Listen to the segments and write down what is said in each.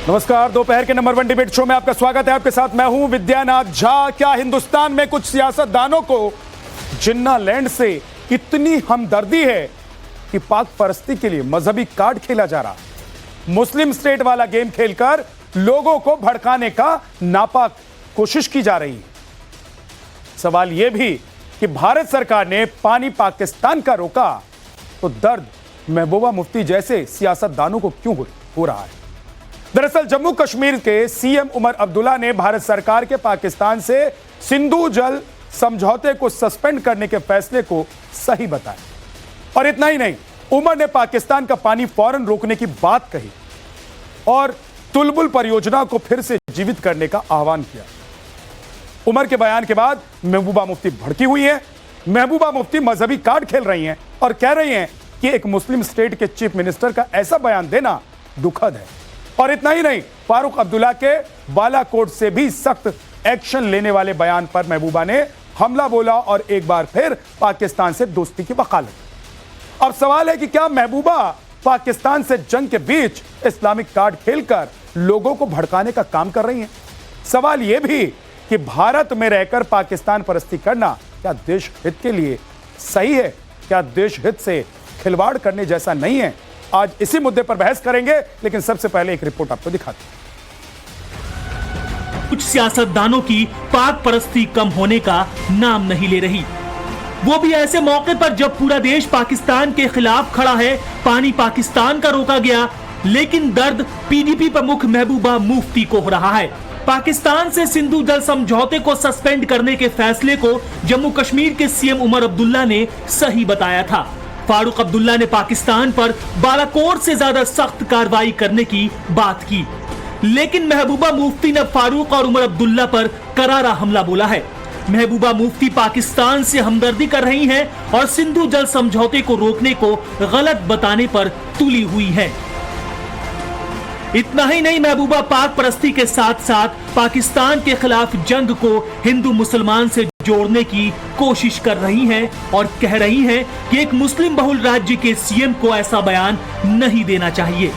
नमस्कार, दोपहर के नंबर 1 डिबेट शो में आपका स्वागत है। आपके साथ मैं हूं विद्यानाथ झा। क्या हिंदुस्तान में कुछ सियासतदानों को जिन्ना लैंड से इतनी हमदर्दी है कि पाक परस्ती के लिए मजहबी कार्ड खेला जा रहा है? मुस्लिम स्टेट वाला गेम खेलकर लोगों को भड़काने का नापाक कोशिश की जा रही है। सवाल यह भी कि भारत सरकार ने पानी पाकिस्तान का रोका तो दर्द महबूबा मुफ्ती जैसे सियासतदानों को क्यों हो रहा है? दरअसल जम्मू कश्मीर के सीएम उमर अब्दुल्ला ने भारत सरकार के पाकिस्तान से सिंधु जल समझौते को सस्पेंड करने के फैसले को सही बताया। और इतना ही नहीं, उमर ने पाकिस्तान का पानी फौरन रोकने की बात कही और तुलबुल परियोजना को फिर से जीवित करने का आह्वान किया। उमर के बयान के बाद महबूबा मुफ्ती भड़की हुई है। महबूबा मुफ्ती मजहबी कार्ड खेल रही हैं और कह रही हैं कि एक मुस्लिम स्टेट के चीफ मिनिस्टर का ऐसा बयान देना दुखद है। और इतना ही नहीं, फारूक अब्दुल्ला के बालाकोट से भी सख्त एक्शन लेने वाले बयान पर महबूबा ने हमला बोला और एक बार फिर पाकिस्तान से दोस्ती की वकालत। अब सवाल है कि क्या महबूबा पाकिस्तान से जंग के बीच इस्लामिक कार्ड खेलकर लोगों को भड़काने का काम कर रही हैं? सवाल यह भी कि भारत में रहकर पाकिस्तान परस्ती करना क्या देश हित के लिए सही है? क्या देश हित से खिलवाड़ करने जैसा नहीं है? आज इसी मुद्दे पर बहस करेंगे, लेकिन सबसे पहले एक रिपोर्ट आपको दिखाते हैं। कुछ सियासतदानों की पाक परस्ती कम होने का नाम नहीं ले रही, वो भी ऐसे मौके पर जब पूरा देश पाकिस्तान के खिलाफ खड़ा है। पानी पाकिस्तान का रोका गया, लेकिन दर्द पीडीपी प्रमुख महबूबा मुफ्ती को हो रहा है। पाकिस्तान से सिंधु जल समझौते को सस्पेंड करने के फैसले को जम्मू कश्मीर के सीएम उमर अब्दुल्ला ने सही बताया था। फारूक अब्दुल्ला ने पाकिस्तान पर बालाकोट से ज्यादा सख्त कार्रवाई करने की बात की, लेकिन महबूबा मुफ्ती ने फारूक और उमर अब्दुल्ला पर करारा हमला बोला है। महबूबा मुफ्ती पाकिस्तान से हमदर्दी कर रही हैं और सिंधु जल समझौते को रोकने को गलत बताने पर तुली हुई है। इतना ही नहीं, महबूबा पाक परस्ती के साथ साथ पाकिस्तान के खिलाफ जंग को हिंदू मुसलमान से जोड़ने की कोशिश कर रही हैं और कह रही हैं कि एक मुस्लिम बहुल राज्य के सीएम को ऐसा बयान नहीं देना चाहिए। आप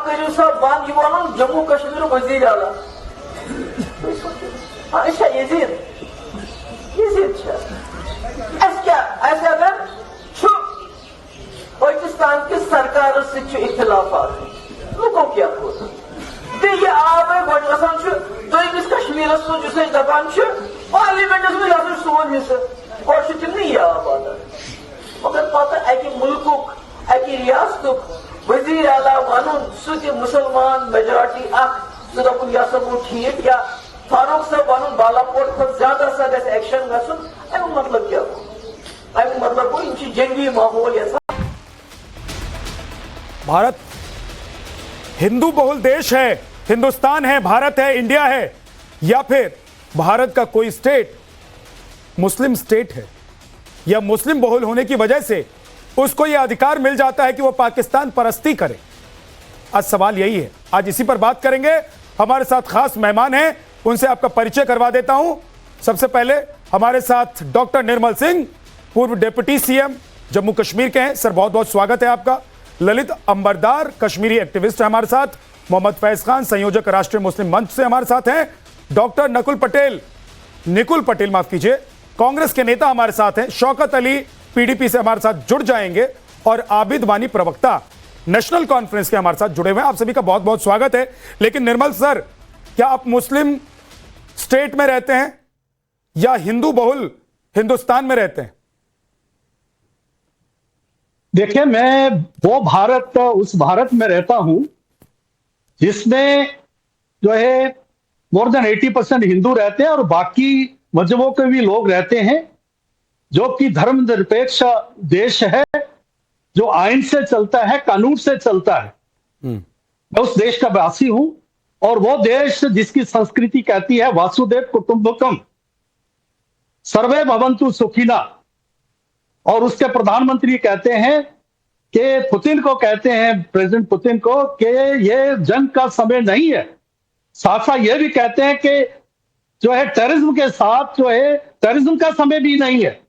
करो सब बंद ये जम्मू कश्मीर वजीर आला अच्छा यजीद अगर पाकिस्तान की सरकार से इख्तिलाफात लुको क्या ये आव गोस कश्मीर दपान पार्लियामेंटस में सोन हिस्से और नहीं आव मगर पता अकि मुल्कुक अकि रियासतुक वजीर आला वन सह मुसलमान मेजॉरिटी दोपन ठीक या फारूक साहब वन बालाकोट खुद ज्यादा सा गए एक्शन गो मतलब क्या मतलब गो जंगी माहौल। भारत हिंदू बहुल देश है, हिंदुस्तान है, भारत है, इंडिया है, या फिर भारत का कोई स्टेट मुस्लिम स्टेट है या मुस्लिम बहुल होने की वजह से उसको यह अधिकार मिल जाता है कि वो पाकिस्तान परस्ती करे? आज सवाल यही है। आज इसी पर बात करेंगे। हमारे साथ खास मेहमान हैं, उनसे आपका परिचय करवा देता हूं। सबसे पहले हमारे साथ डॉक्टर निर्मल सिंह, पूर्व डिप्टी सीएम जम्मू कश्मीर के हैं। सर, बहुत बहुत स्वागत है आपका। ललित अंबरदार, कश्मीरी एक्टिविस्ट है हमारे साथ। मोहम्मद फैज खान, संयोजक राष्ट्रीय मुस्लिम मंच से हमारे साथ हैं। डॉक्टर निकुल पटेल माफ कीजिए, कांग्रेस के नेता हमारे साथ हैं। शौकत अली पीडीपी से हमारे साथ जुड़ जाएंगे और आबिद वानी प्रवक्ता नेशनल कॉन्फ्रेंस के हमारे साथ जुड़े हुए हैं। आप सभी का बहुत बहुत स्वागत है। लेकिन निर्मल सर, क्या आप मुस्लिम स्टेट में रहते हैं या हिंदू बहुल हिंदुस्तान में रहते हैं? देखिए, मैं उस भारत में रहता हूं जिसमें जो है मोर देन 80% हिंदू रहते हैं और बाकी मजहबों के भी लोग रहते हैं, जो कि धर्मनिरपेक्ष देश है, जो आइन से चलता है, कानून से चलता है। मैं उस देश का वासी हूं और वो देश जिसकी संस्कृति कहती है वासुदेव कुटुंबकम सर्वे भवन्तु सुखिना, और उसके प्रधानमंत्री कहते हैं कि पुतिन को कहते हैं, प्रेसिडेंट पुतिन को, कि ये जंग का समय नहीं है, साथ साथ ये भी कहते हैं कि जो है टेररिज्म के साथ जो है टेररिज्म का समय भी नहीं है।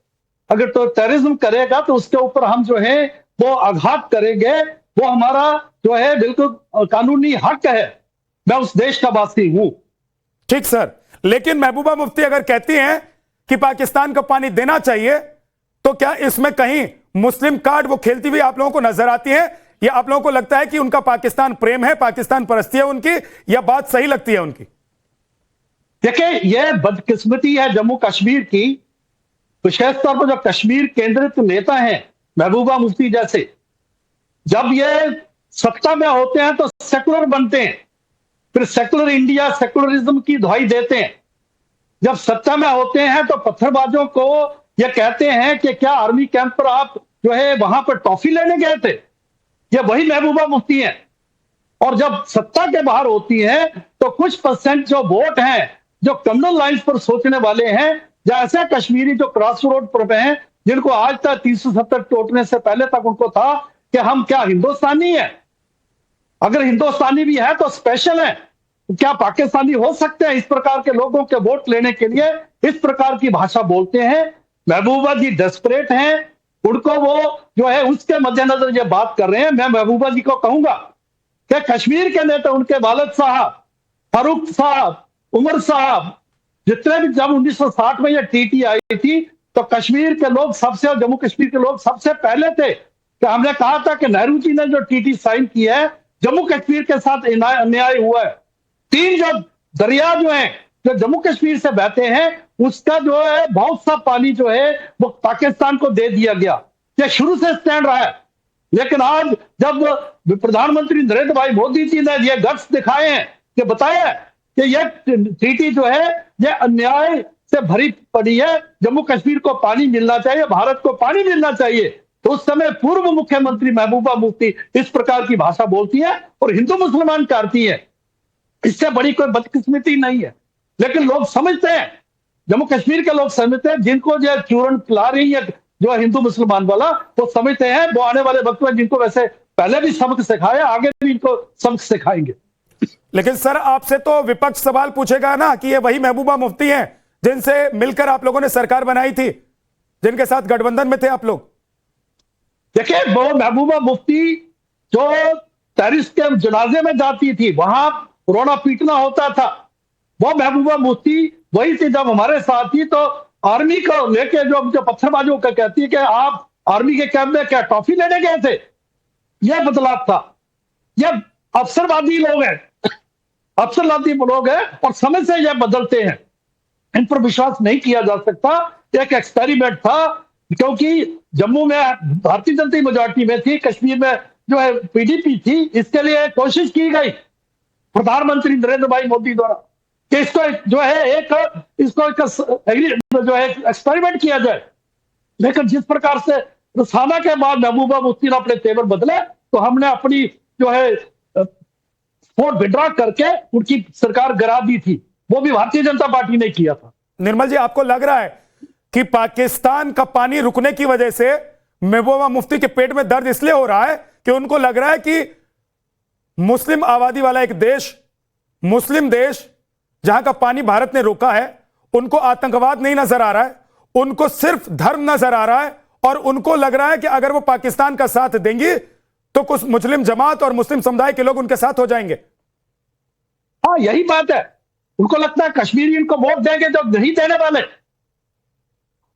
अगर तो टेररिज्म करेगा तो उसके ऊपर हम जो है वो आघात करेंगे, वो हमारा जो है बिल्कुल कानूनी हक है। मैं उस देश का वासी हूं। ठीक सर, लेकिन महबूबा मुफ्ती अगर कहती हैं कि पाकिस्तान को पानी देना चाहिए, तो क्या इसमें कहीं मुस्लिम कार्ड वो खेलती हुई आप लोगों को नजर आती है, या आप लोगों को लगता है कि उनका पाकिस्तान प्रेम है, पाकिस्तान परस्ती है उनकी, या बात सही लगती है उनकी? देखिए, यह बदकिस्मती है जम्मू कश्मीर की, विशेष तौर पर जो कश्मीर केंद्रित नेता हैं महबूबा मुफ्ती जैसे, जब ये सत्ता में होते हैं तो सेकुलर बनते हैं, फिर सेकुलर इंडिया, सेकुलरिज्म की दुहाई देते हैं। जब सत्ता में होते हैं तो पत्थरबाजों को ये कहते हैं कि क्या आर्मी कैंप पर आप जो है वहां पर टॉफी लेने गए थे? ये वही महबूबा मुफ्ती हैं। और जब सत्ता के बाहर होती हैं तो कुछ परसेंट जो वोट हैं, जो कम्युनल लाइंस पर सोचने वाले हैं, जैसे कश्मीरी जो क्रॉस रोड पर हैं, जिनको आज तक 370 टूटने से पहले तक उनको था कि हम क्या हिंदुस्तानी है? अगर हिंदुस्तानी भी है तो स्पेशल है, क्या पाकिस्तानी हो सकते हैं? इस प्रकार के लोगों के वोट लेने के लिए इस प्रकार की भाषा बोलते हैं। महबूबा जी डेस्परेट हैं, उनको वो जो है उसके मद्देनजर ये बात कर रहे हैं। मैं महबूबा जी को कहूंगा कि कश्मीर के नेता, उनके वालिद साहब, फारूक साहब, उमर साहब, जितने भी, जब 1960 में ये टीटी आई थी तो कश्मीर के लोग सबसे, और जम्मू कश्मीर के लोग सबसे पहले थे कि हमने कहा था कि नेहरू जी ने जो टीटी साइन किया है, जम्मू कश्मीर के साथ अन्याय हुआ है। 3 जो दरिया जो हैं जो जम्मू कश्मीर से बहते हैं, उसका जो है बहुत सा पानी जो है वो पाकिस्तान को दे दिया गया। ये शुरू से स्टैंड रहा है। लेकिन आज जब प्रधानमंत्री नरेंद्र भाई मोदी जी ने ये गट्स दिखाए हैं कि बताया कि ये ट्रीटी जो है ये अन्याय से भरी पड़ी है, जम्मू कश्मीर को पानी मिलना चाहिए, भारत को पानी मिलना चाहिए, तो उस समय पूर्व मुख्यमंत्री महबूबा मुफ्ती इस प्रकार की भाषा बोलती है और हिंदू मुसलमान करती है। इससे बड़ी कोई बदकिस्मती नहीं है। लेकिन लोग समझते हैं, जम्मू कश्मीर के लोग समझते हैं, जिनको जो चूर्ण पिला रही है जो है हिंदू मुसलमान वाला, वो समझते हैं वो आने वाले वक्त में जिनको वैसे पहले भी सबक सिखाया, आगे भी इनको सबक सिखाएंगे। लेकिन सर, आपसे तो विपक्ष सवाल पूछेगा ना कि ये वही महबूबा मुफ्ती हैं जिनसे मिलकर आप लोगों ने सरकार बनाई थी, जिनके साथ गठबंधन में थे आप लोग। देखिए, वो महबूबा मुफ्ती जो टेररिस्ट के जनाजे में जाती थी, वहां रोना पीटना होता था, वो महबूबा मुफ्ती वही थी। जब हमारे साथ थी तो आर्मी को लेके जो पत्थरबाजों का कहती है कि आप आर्मी के कैंप में क्या टॉफी लेने गए थे, यह बदलाव था। यह अवसरवादी लोग हैं, अवसरवादी लोग हैं और समय से यह बदलते हैं। इन पर विश्वास नहीं किया जा सकता। एक एक्सपेरिमेंट था, क्योंकि जम्मू में भारतीय जनता मेजॉरिटी में थी, कश्मीर में जो है पीडीपी थी। इसके लिए कोशिश की गई प्रधानमंत्री नरेंद्र भाई मोदी द्वारा कि इसको जो है इसको जो है एक्सपेरिमेंट किया जाए। लेकिन जिस प्रकार से रसाना के बाद महबूबा मुफ्ती ने अपने तेवर बदले, तो हमने अपनी जो है वोट विड्रॉ करके उनकी सरकार गिरा दी थी। वो भी भारतीय जनता पार्टी ने किया था। निर्मल जी, आपको लग रहा है कि पाकिस्तान का पानी रुकने की वजह से महबूबा मुफ्ती के पेट में दर्द इसलिए हो रहा है कि उनको लग रहा है कि मुस्लिम आबादी वाला एक देश, मुस्लिम देश जहां का पानी भारत ने रोका है, उनको आतंकवाद नहीं नजर आ रहा है, उनको सिर्फ धर्म नजर आ रहा है, और उनको लग रहा है कि अगर वो पाकिस्तान का साथ देंगी तो कुछ मुस्लिम जमात और मुस्लिम समुदाय के लोग उनके साथ हो जाएंगे। हाँ, यही बात है। उनको लगता है कश्मीरी इनको वोट देंगे जो नहीं देने वाले।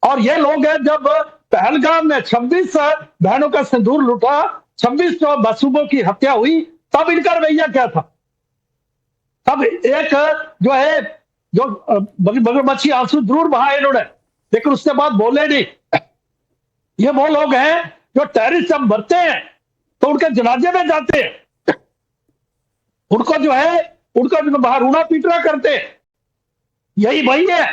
और ये लोग हैं, जब पहलगाम में 26 बहनों का सिंदूर लूटा, 26 जो मासूमों की हत्या हुई, तब इनका रवैया क्या था? तब एक जो है जो मगरमच्छी आंसू जरूर बहाए इन्होंने, लेकिन उसके बाद बोले नहीं। ये वो लोग हैं जो टेररिस्ट जब मरते हैं तो उनके जनाजे में जाते हैं, उनको जो है उनको बाहर रोना पीटना करते हैं। यही वही है।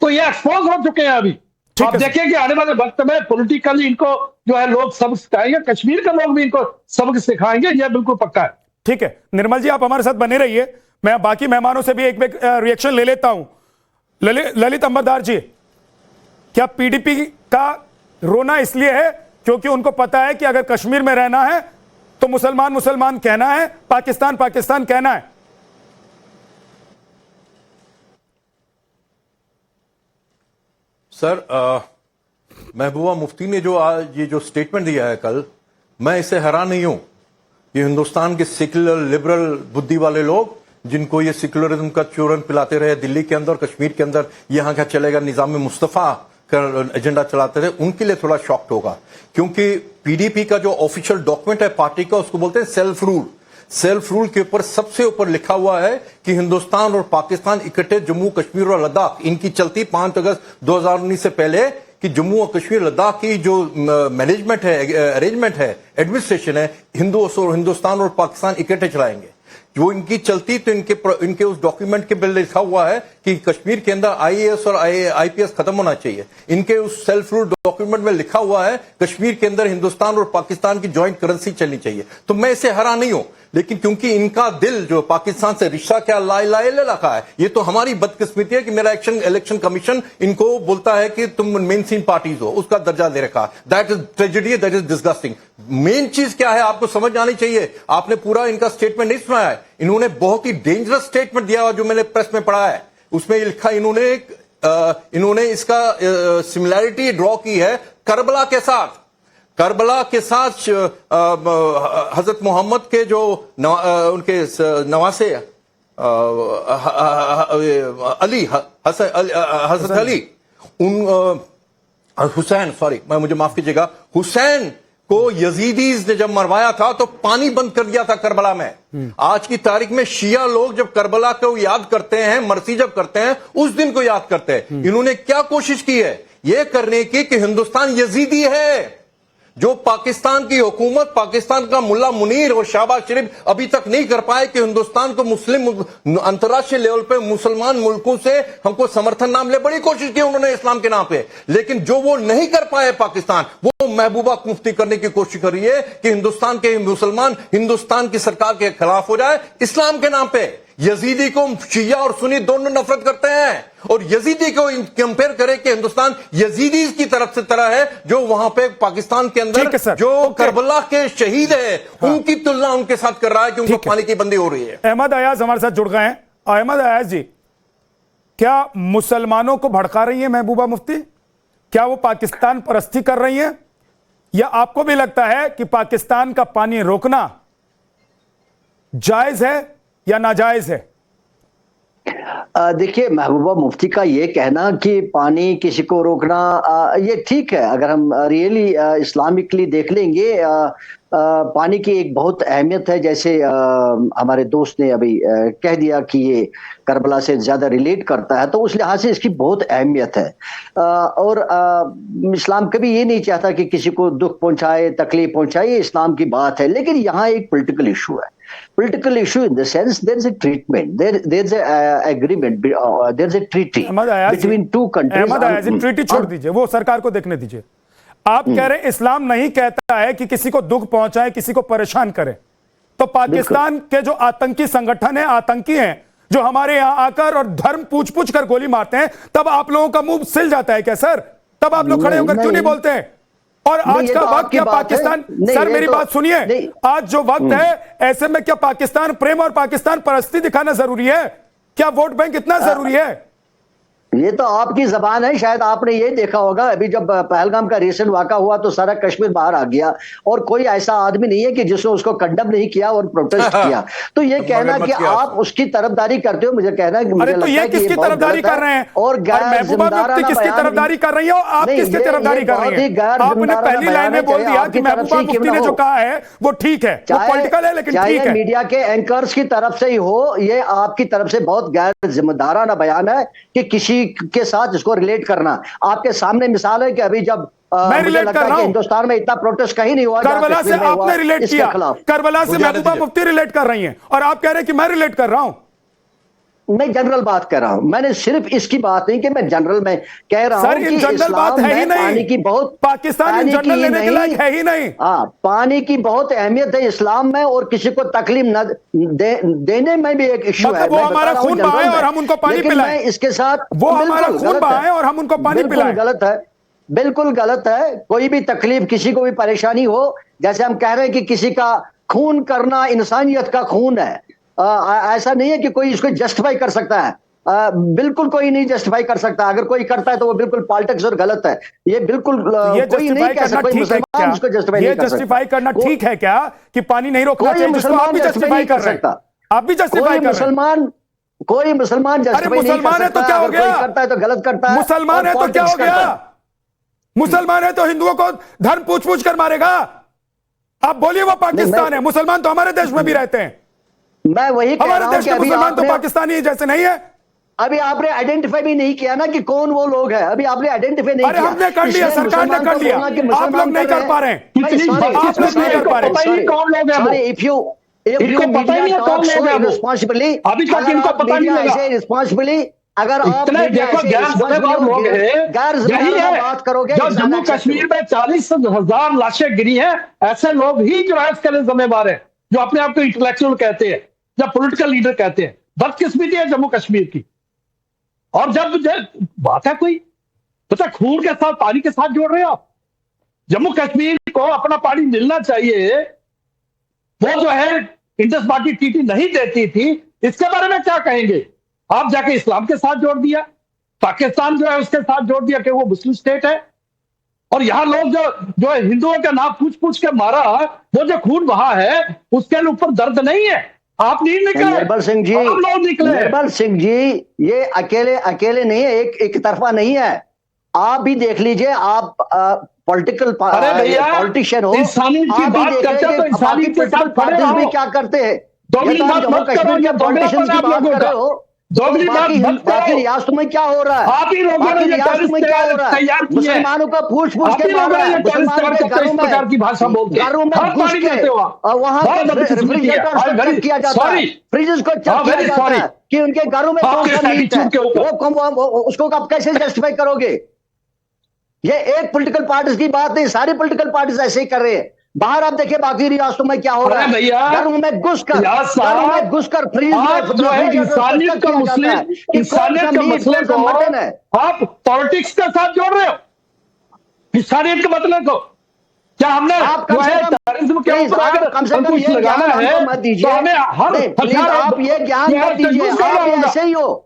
तो ये एक्सपोज हो चुके हैं अभी। आप देखेंगे आने वाले वक्त में पॉलिटिकली इनको जो है लोग सबक सिखाएंगे, कश्मीर के लोग भी इनको सबक सिखाएंगे, यह बिल्कुल पक्का है। ठीक है निर्मल जी, आप हमारे साथ बने रहिए। मैं बाकी मेहमानों से भी एक रिएक्शन ले लेता हूं। ललित अंबरदार जी, क्या पीडीपी का रोना इसलिए है क्योंकि उनको पता है कि अगर कश्मीर में रहना है तो मुसलमान मुसलमान कहना है, पाकिस्तान पाकिस्तान कहना है? सर महबूबा मुफ्ती ने जो आज ये जो स्टेटमेंट दिया है कल, मैं इससे हैरान नहीं हूं। ये हिंदुस्तान के सेक्युलर लिबरल बुद्धि वाले लोग जिनको ये सेक्युलरिज्म का चूरन पिलाते रहे दिल्ली के अंदर, कश्मीर के अंदर, यहां क्या चलेगा निजाम मुस्तफा का एजेंडा चलाते रहे, उनके लिए थोड़ा शॉक्ड होगा। क्योंकि पीडीपी का जो ऑफिशियल डॉक्यूमेंट है पार्टी का, उसको बोलते हैं सेल्फ रूल। सेल्फ रूल के ऊपर सबसे ऊपर लिखा हुआ है कि हिंदुस्तान और पाकिस्तान इकट्ठे जम्मू कश्मीर और लद्दाख, इनकी चलती 5 अगस्त 2019 से पहले कि जम्मू और कश्मीर लद्दाख की जो मैनेजमेंट है, अरेंजमेंट है, एडमिनिस्ट्रेशन है, हिंदुस्तान और पाकिस्तान इकट्ठे चलाएंगे। जो इनकी चलती, तो इनके उस डॉक्यूमेंट के बिल लिखा हुआ है कि कश्मीर के अंदर आईएएस और आईपीएस खत्म होना चाहिए। इनके उस सेल्फ रूल डॉक्यूमेंट में लिखा हुआ है कश्मीर के अंदर हिंदुस्तान और पाकिस्तान की ज्वाइंट करेंसी चलनी चाहिए। तो मैं इससे हैरान नहीं हूं, लेकिन क्योंकि इनका दिल जो पाकिस्तान से रिश्ता क्या लाए रखा है, ये तो हमारी बदकिस्मती है कि मेरा इलेक्शन कमीशन इनको बोलता है कि तुम मेन स्ट्रीम पार्टीज हो, उसका दर्जा दे रखा। That is tragedy, that is disgusting. Main चीज क्या है आपको समझ आनी चाहिए। आपने पूरा इनका स्टेटमेंट नहीं सुना है। इन्होंने बहुत ही डेंजरस स्टेटमेंट दिया जो मैंने प्रेस में पढ़ा है, उसमें लिखा इन्होंने इसका सिमिलैरिटी ड्रॉ की है करबला के साथ। करबला के साथ हजरत मोहम्मद के जो उनके नवासे अली हजरत अली हुसैन, सॉरी मुझे माफ कीजिएगा, हुसैन को यजीदीज ने जब मरवाया था तो पानी बंद कर दिया था करबला में। आज की तारीख में शिया लोग जब करबला को याद करते हैं, मरसी जब करते हैं, उस दिन को याद करते हैं। इन्होंने क्या कोशिश की है यह करने की कि हिंदुस्तान यजीदी है। जो पाकिस्तान की हुकूमत, पाकिस्तान का मुल्ला मुनीर और शहबाज शरीफ अभी तक नहीं कर पाए कि हिंदुस्तान को मुस्लिम अंतर्राष्ट्रीय लेवल पे मुसलमान मुल्कों से हमको समर्थन नाम ले, बड़ी कोशिश की उन्होंने इस्लाम के नाम पे, लेकिन जो वो नहीं कर पाए पाकिस्तान, वो महबूबा मुफ्ती करने की कोशिश कर रही है कि हिंदुस्तान के मुसलमान हिंदुस्तान की सरकार के खिलाफ हो जाए इस्लाम के नाम पे। यजीदी को शिया और सुन्नी दोनों नफरत करते हैं, और यजीदी को कंपेयर करें कि हिंदुस्तान यजीदी की तरफ से तरह है जो वहां पे पाकिस्तान के अंदर जो करबला के शहीद है, उनकी तुलना उनके साथ कर रहा है कि उनको पानी की बंदी हो रही है। अहमद अयाज हमारे साथ जुड़ गए हैं। अहमद अयाज जी, क्या मुसलमानों को भड़का रही है महबूबा मुफ्ती? क्या वो पाकिस्तान परस्ती कर रही है, या आपको भी लगता है कि पाकिस्तान का पानी रोकना जायज है या नाजायज है? देखिए, महबूबा मुफ्ती का ये कहना कि पानी किसी को रोकना ये ठीक है। अगर हम रियली इस्लामिकली देख लेंगे, पानी की एक बहुत अहमियत है। जैसे हमारे दोस्त ने अभी कह दिया कि ये करबला से ज्यादा रिलेट करता है, तो उस लिहाज से इसकी बहुत अहमियत है। और इस्लाम कभी ये नहीं चाहता कि किसी को दुख पहुंचाए, तकलीफ पहुंचाए, ये इस्लाम की बात है। लेकिन यहाँ एक पॉलिटिकल इशू है। Political issue in the sense there is a treatment, there is a agreement, there is a treaty between two countries. Ahmad Ayaz, treaty छोड़ दीजिए, वो सरकार को देखने दीजिए। आप कह रहे हैं इस्लाम नहीं कहता है कि किसी को दुख पहुंचाए, किसी को परेशान करे। तो पाकिस्तान के जो आतंकी संगठन है, आतंकी हैं, जो हमारे यहां आकर और धर्म पूछ कर गोली मारते हैं, तब आप लोगों का मुंह सिल जाता है क्या सर? तब आप लोग खड़े होकर क्यों नहीं बोलते हैं? और आज का वक्त क्या पाकिस्तान, सर मेरी बात सुनिए, आज जो वक्त है ऐसे में क्या पाकिस्तान प्रेम और पाकिस्तान परस्ती दिखाना जरूरी है? क्या वोट बैंक इतना जरूरी है? ये तो आपकी जबान है। शायद आपने ये देखा होगा, अभी जब पहलगाम का रिसेंट वाक़ा हुआ तो सारा कश्मीर बाहर आ गया, और कोई ऐसा आदमी नहीं है कि जिसने उसको कंडम नहीं किया और प्रोटेस्ट किया। तो ये कहना कि आप उसकी तरफदारी करते हो, मुझे कहना है कि मुझे लगता है कि किसकी तरफदारी कर रहे हैं? और गैर जिम्मेदाराना किसकी तरफदारी कर रही है? आप किसकी तरफदारी कर रही हैं? आपने पहली लाइन में बोल दिया कि महबूबा मुफ्ती ने जो कहा है वो ठीक है, वो पॉलिटिकल है, लेकिन ठीक है। मीडिया के एंकर्स की तरफ से ही हो, ये आपकी तरफ से बहुत गैर जिम्मेदाराना बयान है कि किसी के साथ इसको रिलेट करना। आपके सामने मिसाल है कि अभी जब मैं रिलेट कर रहा हूं, हिंदुस्तान में इतना प्रोटेस्ट कहीं नहीं हुआ, करबला से आपने रिलेट किया, करबला से महबूबा मुफ्ती रिलेट कर रही हैं, और आप कह रहे हैं कि मैं रिलेट कर रहा हूं। मैं जनरल बात कर रहा हूं, मैंने सिर्फ इसकी बात नहीं कि मैं जनरल में कह रहा हूं कि जनरल बात है ही नहीं, पानी की बहुत, पाकिस्तान जनरल लेने के लायक है ही नहीं। हाँ, पानी की बहुत अहमियत है इस्लाम में, और किसी को तकलीफ न देने में भी एक इशू है। वो हमारा खून बहाए और हम उनको पानी पिलाएं, इसके साथ वो हमारा खून बहाए और हम उनको पानी पिलाएं, गलत है, बिल्कुल गलत है। कोई भी तकलीफ, किसी को भी परेशानी हो, जैसे हम कह रहे हैं कि किसी का खून करना इंसानियत का खून है, ऐसा नहीं है कि कोई इसको जस्टिफाई कर सकता है। बिल्कुल कोई नहीं जस्टिफाई कर सकता। अगर कोई करता है तो वो बिल्कुल पॉलिटिक्स और गलत है। ये बिल्कुल ये कोई नहीं कह सकता, कोई मुसलमान उसको जस्टिफाई ये नहीं कर जस्टिफाई सकता। करना ठीक है क्या कि पानी नहीं रोकना कोई चाहिए, जिसको आप भी मुसलमान जस्टिफाई कर रहे हैं? आप भी जस्टिफाई कर रहे हैं। कोई मुसलमान जस्टिफाई नहीं कर मुसलमान है तो सकता। क्या हो अगर कोई गया? करता है तो गलत करता है। मुसलमान और है तो क्या हो politics करता गया? है। मुसलमान है तो हिंदुओं को धर्म पूछ पूछ कर मारेगा? आप बोलिए वो पाकिस्तान है, मुसलमान तो हमारे देश में भी रहते हैं। मैं वही कह हमारे रहा हूं देश कि के अभी मुसलमान तो आपने पाकिस्तानी जैसे नहीं है। अभी आपने आइडेंटिफाई भी नहीं किया ना कि कौन वो लोग हैं। अभी आपने आइडेंटिफाई नहीं अरे किया। हमने कर लिया, इसलिए सरकार ने मुसलमान कर को लिया, बोलना कि आप मुसलमान लोग नहीं कर पा रहे हैं। कितनी आप लोग नहीं कर पा रहे। पता ही नहीं कौन लोग हैं वो। Sorry, if you इनको पता ही नहीं है कौन लोग हैं वो। responsibly, अभी तक इनको पता नहीं लगा। ऐसे रिस्पॉन्सिबली अगर आप इतने देखो गैर जिम्मेदार लोग हैं, यही है बात करोगे जो जम्मू कश्मीर में 40,000 लाशें गिरी हैं। ऐसे लोग ही जो है इसके लिए जिम्मेदार है, जो अपने आप को इंटेलेक्चुअल कहते हैं या पॉलिटिकल लीडर कहते हैं। बदकिस्मती है जम्मू कश्मीर की। और जब बात है कोई पता खून के साथ पानी के साथ जोड़ रहे हो आप। जम्मू कश्मीर को अपना पानी मिलना चाहिए, वो जो है इंडस वाटर ट्रीटी नहीं देती थी। इसके बारे में क्या कहेंगे आप? जाके इस्लाम के साथ जोड़ दिया, पाकिस्तान जो है उसके साथ जोड़ दिया कि वो मुस्लिम स्टेट है। और यहां लोग जो है हिंदुओं का नाम पूछ पूछ के मारा, वो जो खून बहा है उसके ऊपर दर्द नहीं है। आप नहीं निकले, निर्मल सिंह जी, हम लोग निकले। निर्मल सिंह जी, ये अकेले नहीं है, एक तरफा नहीं है। आप भी देख लीजिए, आप पॉलिटिकल पॉलिटिशियन हो, इंसानियत की आप भी बात देख करते रहे तो कि इंसानियत के साथ खड़े पार्टीज भी रहो। क्या करते हैं। दोगली ये तो आप बात जम्मू मत करो, कश्मीर ये के पॉलिटिशियंस की दोगलापन आप बात लोगों कर रहे का। हो। दोगली तो बात मत बाकी करो। रियासतों में क्या हो रहा है? आप ही लोगों ने बाकी ये रियासतों में क्या हो रहा है? तैयार किए। मुसलमानों को पूछ पूछ आप के ही मार लोगों रहा ने है। ये मुसलमानों के इस प्रकार की भाषा बोलते हैं। घरों में हर घुस पानी के देते हो आप। और वहां बहुत के बदकिस्मती है। रेफ्रिजरेटर्स को very चेक किया जाता है, sorry। फ्रिजेस को चेक किया very जाता sorry। है कि उनके घरों में कौन आपके सा मीट है। attitude के ऊपर। वो उसको आप कैसे जस्टिफाई करोगे? ये एक पॉलिटिकल पार्टीज की बात नहीं, सारी पॉलिटिकल पार्टीज ऐसे ही कर रहे हैं। बाहर आप देखिए बाकी रियासतों में क्या हो रहा है। भैया, घरों में घुसकर फ्रीज आप जो है इंसानियत का मुस्लिम, इंसानियत का मसले को मटन है। आप पॉलिटिक्स के साथ जोड़ रहे हो। इंसानियत के मतलब को क्या हमने आप जो कम से है कम टेररिज्म के प्लीज ऊपर आप अगर कम से कम अंकुश ये लगाना ज्ञान है हमको मत दीजिए। तो हमें हर नहीं, प्लीज हथियार आप ये ज्ञान जो है मत दीजिए। तजवीज़ करना आप भी होगा। ऐसे ही हो।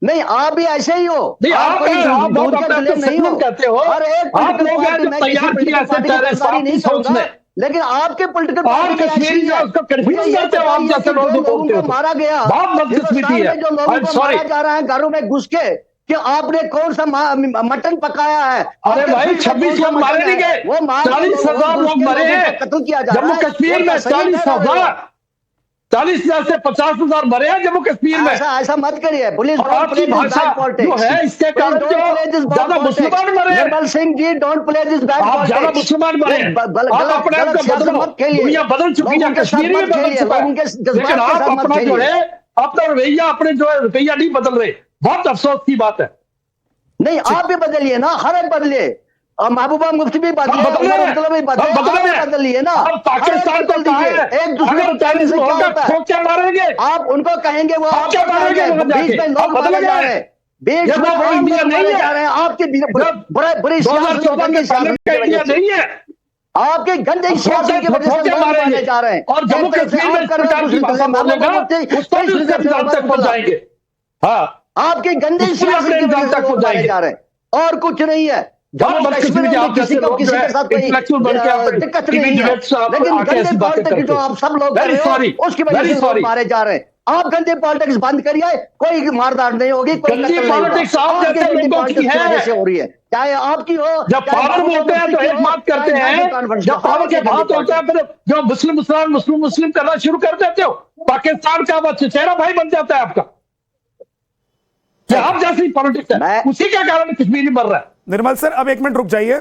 नहीं, आप भी ऐसे ही हो। नहीं, आप कोई आप दूध लोग के अपने गले नहीं हो। सेगमेंट कहते हो। और एक आप political लोग हैं party जो में तैयार किसी किया political ऐसे party की टेररिस्ट गद्दारी आपकी नहीं सोच करूंगा, में। लेकिन आपके पॉलिटिकल और पार्टी में कश्मीरी ऐसी जो है। उसको confuse मुझे ये करते हो, आप बताइए जैसे कि लोग जो लोगों बोलते हो को तो। मारा गया, बहुत बदकिस्मती हिंदुस्तान है। में जो लोगों I'm को sorry। मारा जा रहा है घरों में घुस के, कि आपने कौन सा मटन पकाया है? अरे आपके भाई फ्रिज में 26 कौन सा लोग मारे मटन नहीं है? गए, वो मार के 40,000 घुस लोग के मरे लोगों हैं। को कत्ल किया जा रहा जम्मू है। कश्मीर ये में तो सही कह रहे हो। 40,000 से 50,000 मरे हैं जम्मू कश्मीर में। ऐसा मत करिए। पुलिस और आपकी भाषा जो है इसके कारण जो ज्यादा मुसलमान मरे हैं। Nirmal Singh ji, don't play this bad आप ज्यादा मुसलमान मरे हैं। आप अपने आप को बदलो। दुनिया बदल चुकी है, कश्मीर भी बदल चुका है, लेकिन आप अपना जो है अपना रवैया, अपने जो है रवैया नहीं बदल रहे। बहुत अफसोस की बात है। नहीं, आप भी बदलिए ना, हर एक बदलिए। और महबूबा मुफ्ती भी बदले, बदलिए ना। अब पाकिस्तान को कहा है एक दूसरे को कहने से क्या होता है? क्या मारेंगे आप उनको कहेंगे, वो आप क्या मारेंगे? बीच में लोग मारे जा रहे हैं, बीच में लोग मारे जा रहे हैं। आपकी बुरी सियासत नहीं है, आपके गंदे सियासत की वजह से लोग मारे जा रहे हैं। और जम्मू कश्मीर में इस प्रकार की भाषा बोलेगा उसको भी उसके अंजाम तक पहुंच जाएंगे। हाँ, आपके गंदे सियासत की वजह से लोग मारे जा रहे हैं, और कुछ नहीं है। जम्मू कश्मीर में किसी को किसी के साथ कोई दिक्कत नहीं है, लेकिन गंदे पॉलिटिक्स जो आप सब लोग कर रहे हो उसकी वजह से लोग मारे जा रहे हैं। आप गंदे पॉलिटिक्स बंद करिए, कोई मारदार नहीं होगी, कोई गंदी पॉलिटिक्स आप जैसे लोगों की है, से हो रही है, चाहे आपकी हो। जब पावर बोलते हैं तो एक बात करते हैं, जब पावर के बात होता है फिर जो मुस्लिम मुस्लिम करना शुरू कर देते हो। पाकिस्तान का चचेरा भाई बन जाता है आपका। आप जैसी पॉलिटिक्स है, उसी के कारण कश्मीरी मर रहा है। निर्मल सर, अब एक मिनट रुक जाइए।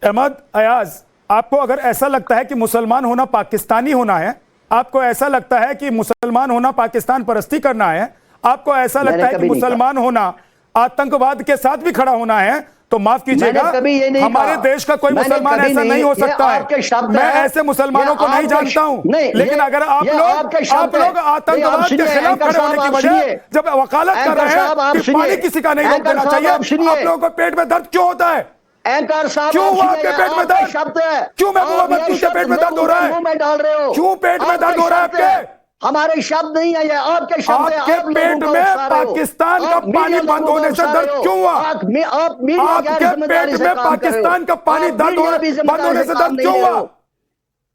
अहमद अयाज, आपको अगर ऐसा लगता है कि मुसलमान होना पाकिस्तानी होना है, आपको ऐसा लगता है कि मुसलमान होना पाकिस्तान परस्ती करना है, आपको ऐसा लगता है कि मुसलमान होना आतंकवाद के साथ भी खड़ा होना है, तो माफ कीजिएगा, हमारे देश का कोई मुसलमान ऐसा नहीं हो सकता है। मैं ऐसे मुसलमानों को नहीं जानता हूं, लेकिन अगर आप लोग आतंकवाद के खिलाफ खड़े होने की वजह जब वकालत कर रहे हैं कि पानी किसी का नहीं रोक देना चाहिए, आप लोगों को पेट में दर्द क्यों होता है? एंकर साहब, क्यों आपके पेट में दर्द? क्यों महबूबा मुफ्ती के पेट में दर्द हो रहा है? में डाल रहे हो, क्यों पेट में दर्द हो रहा है आपके? हमारे शब्द नहीं है, ये आपके शब्द है। आपके आप पेट लोगों को में उकसा रहे हो। पाकिस्तान का आप मीडिया पानी लोगों बंद को होने से उकसा दर्द रहे हो। क्यों हुआ? आप मीडिया आपके गैर जिम्मेदारी पेट से में काम कर रहे हो। पाकिस्तान का पानी आप बंद मीडिया भी जिम्मेदारी होने से काम दर्द नहीं क्यों ले रहे हुआ? हो।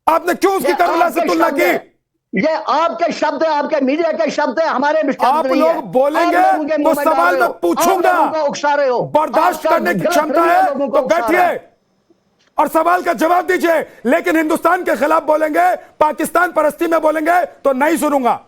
आपने क्यों उसकी ये करबला से आपके तुलना शब्द की? है। ये आपके शब्द है, आपके मीडिया के शब्द है, हमारे शब्द आप नहीं लोग है। बोलेंगे आप लोगों के मुंह तो में डाल सवाल रहे मैं हो। पूछूंगा। आप लोगों को उकसा रहे हो। बर्दाश्त आपका करने की गलत क्षमता रवैया है लोगों को तो उकसा रहा बैठिए है। और सवाल का जवाब दीजिए, लेकिन हिंदुस्तान के खिलाफ बोलेंगे, पाकिस्तान परस्ती में बोलेंगे तो नहीं सुनूंगा।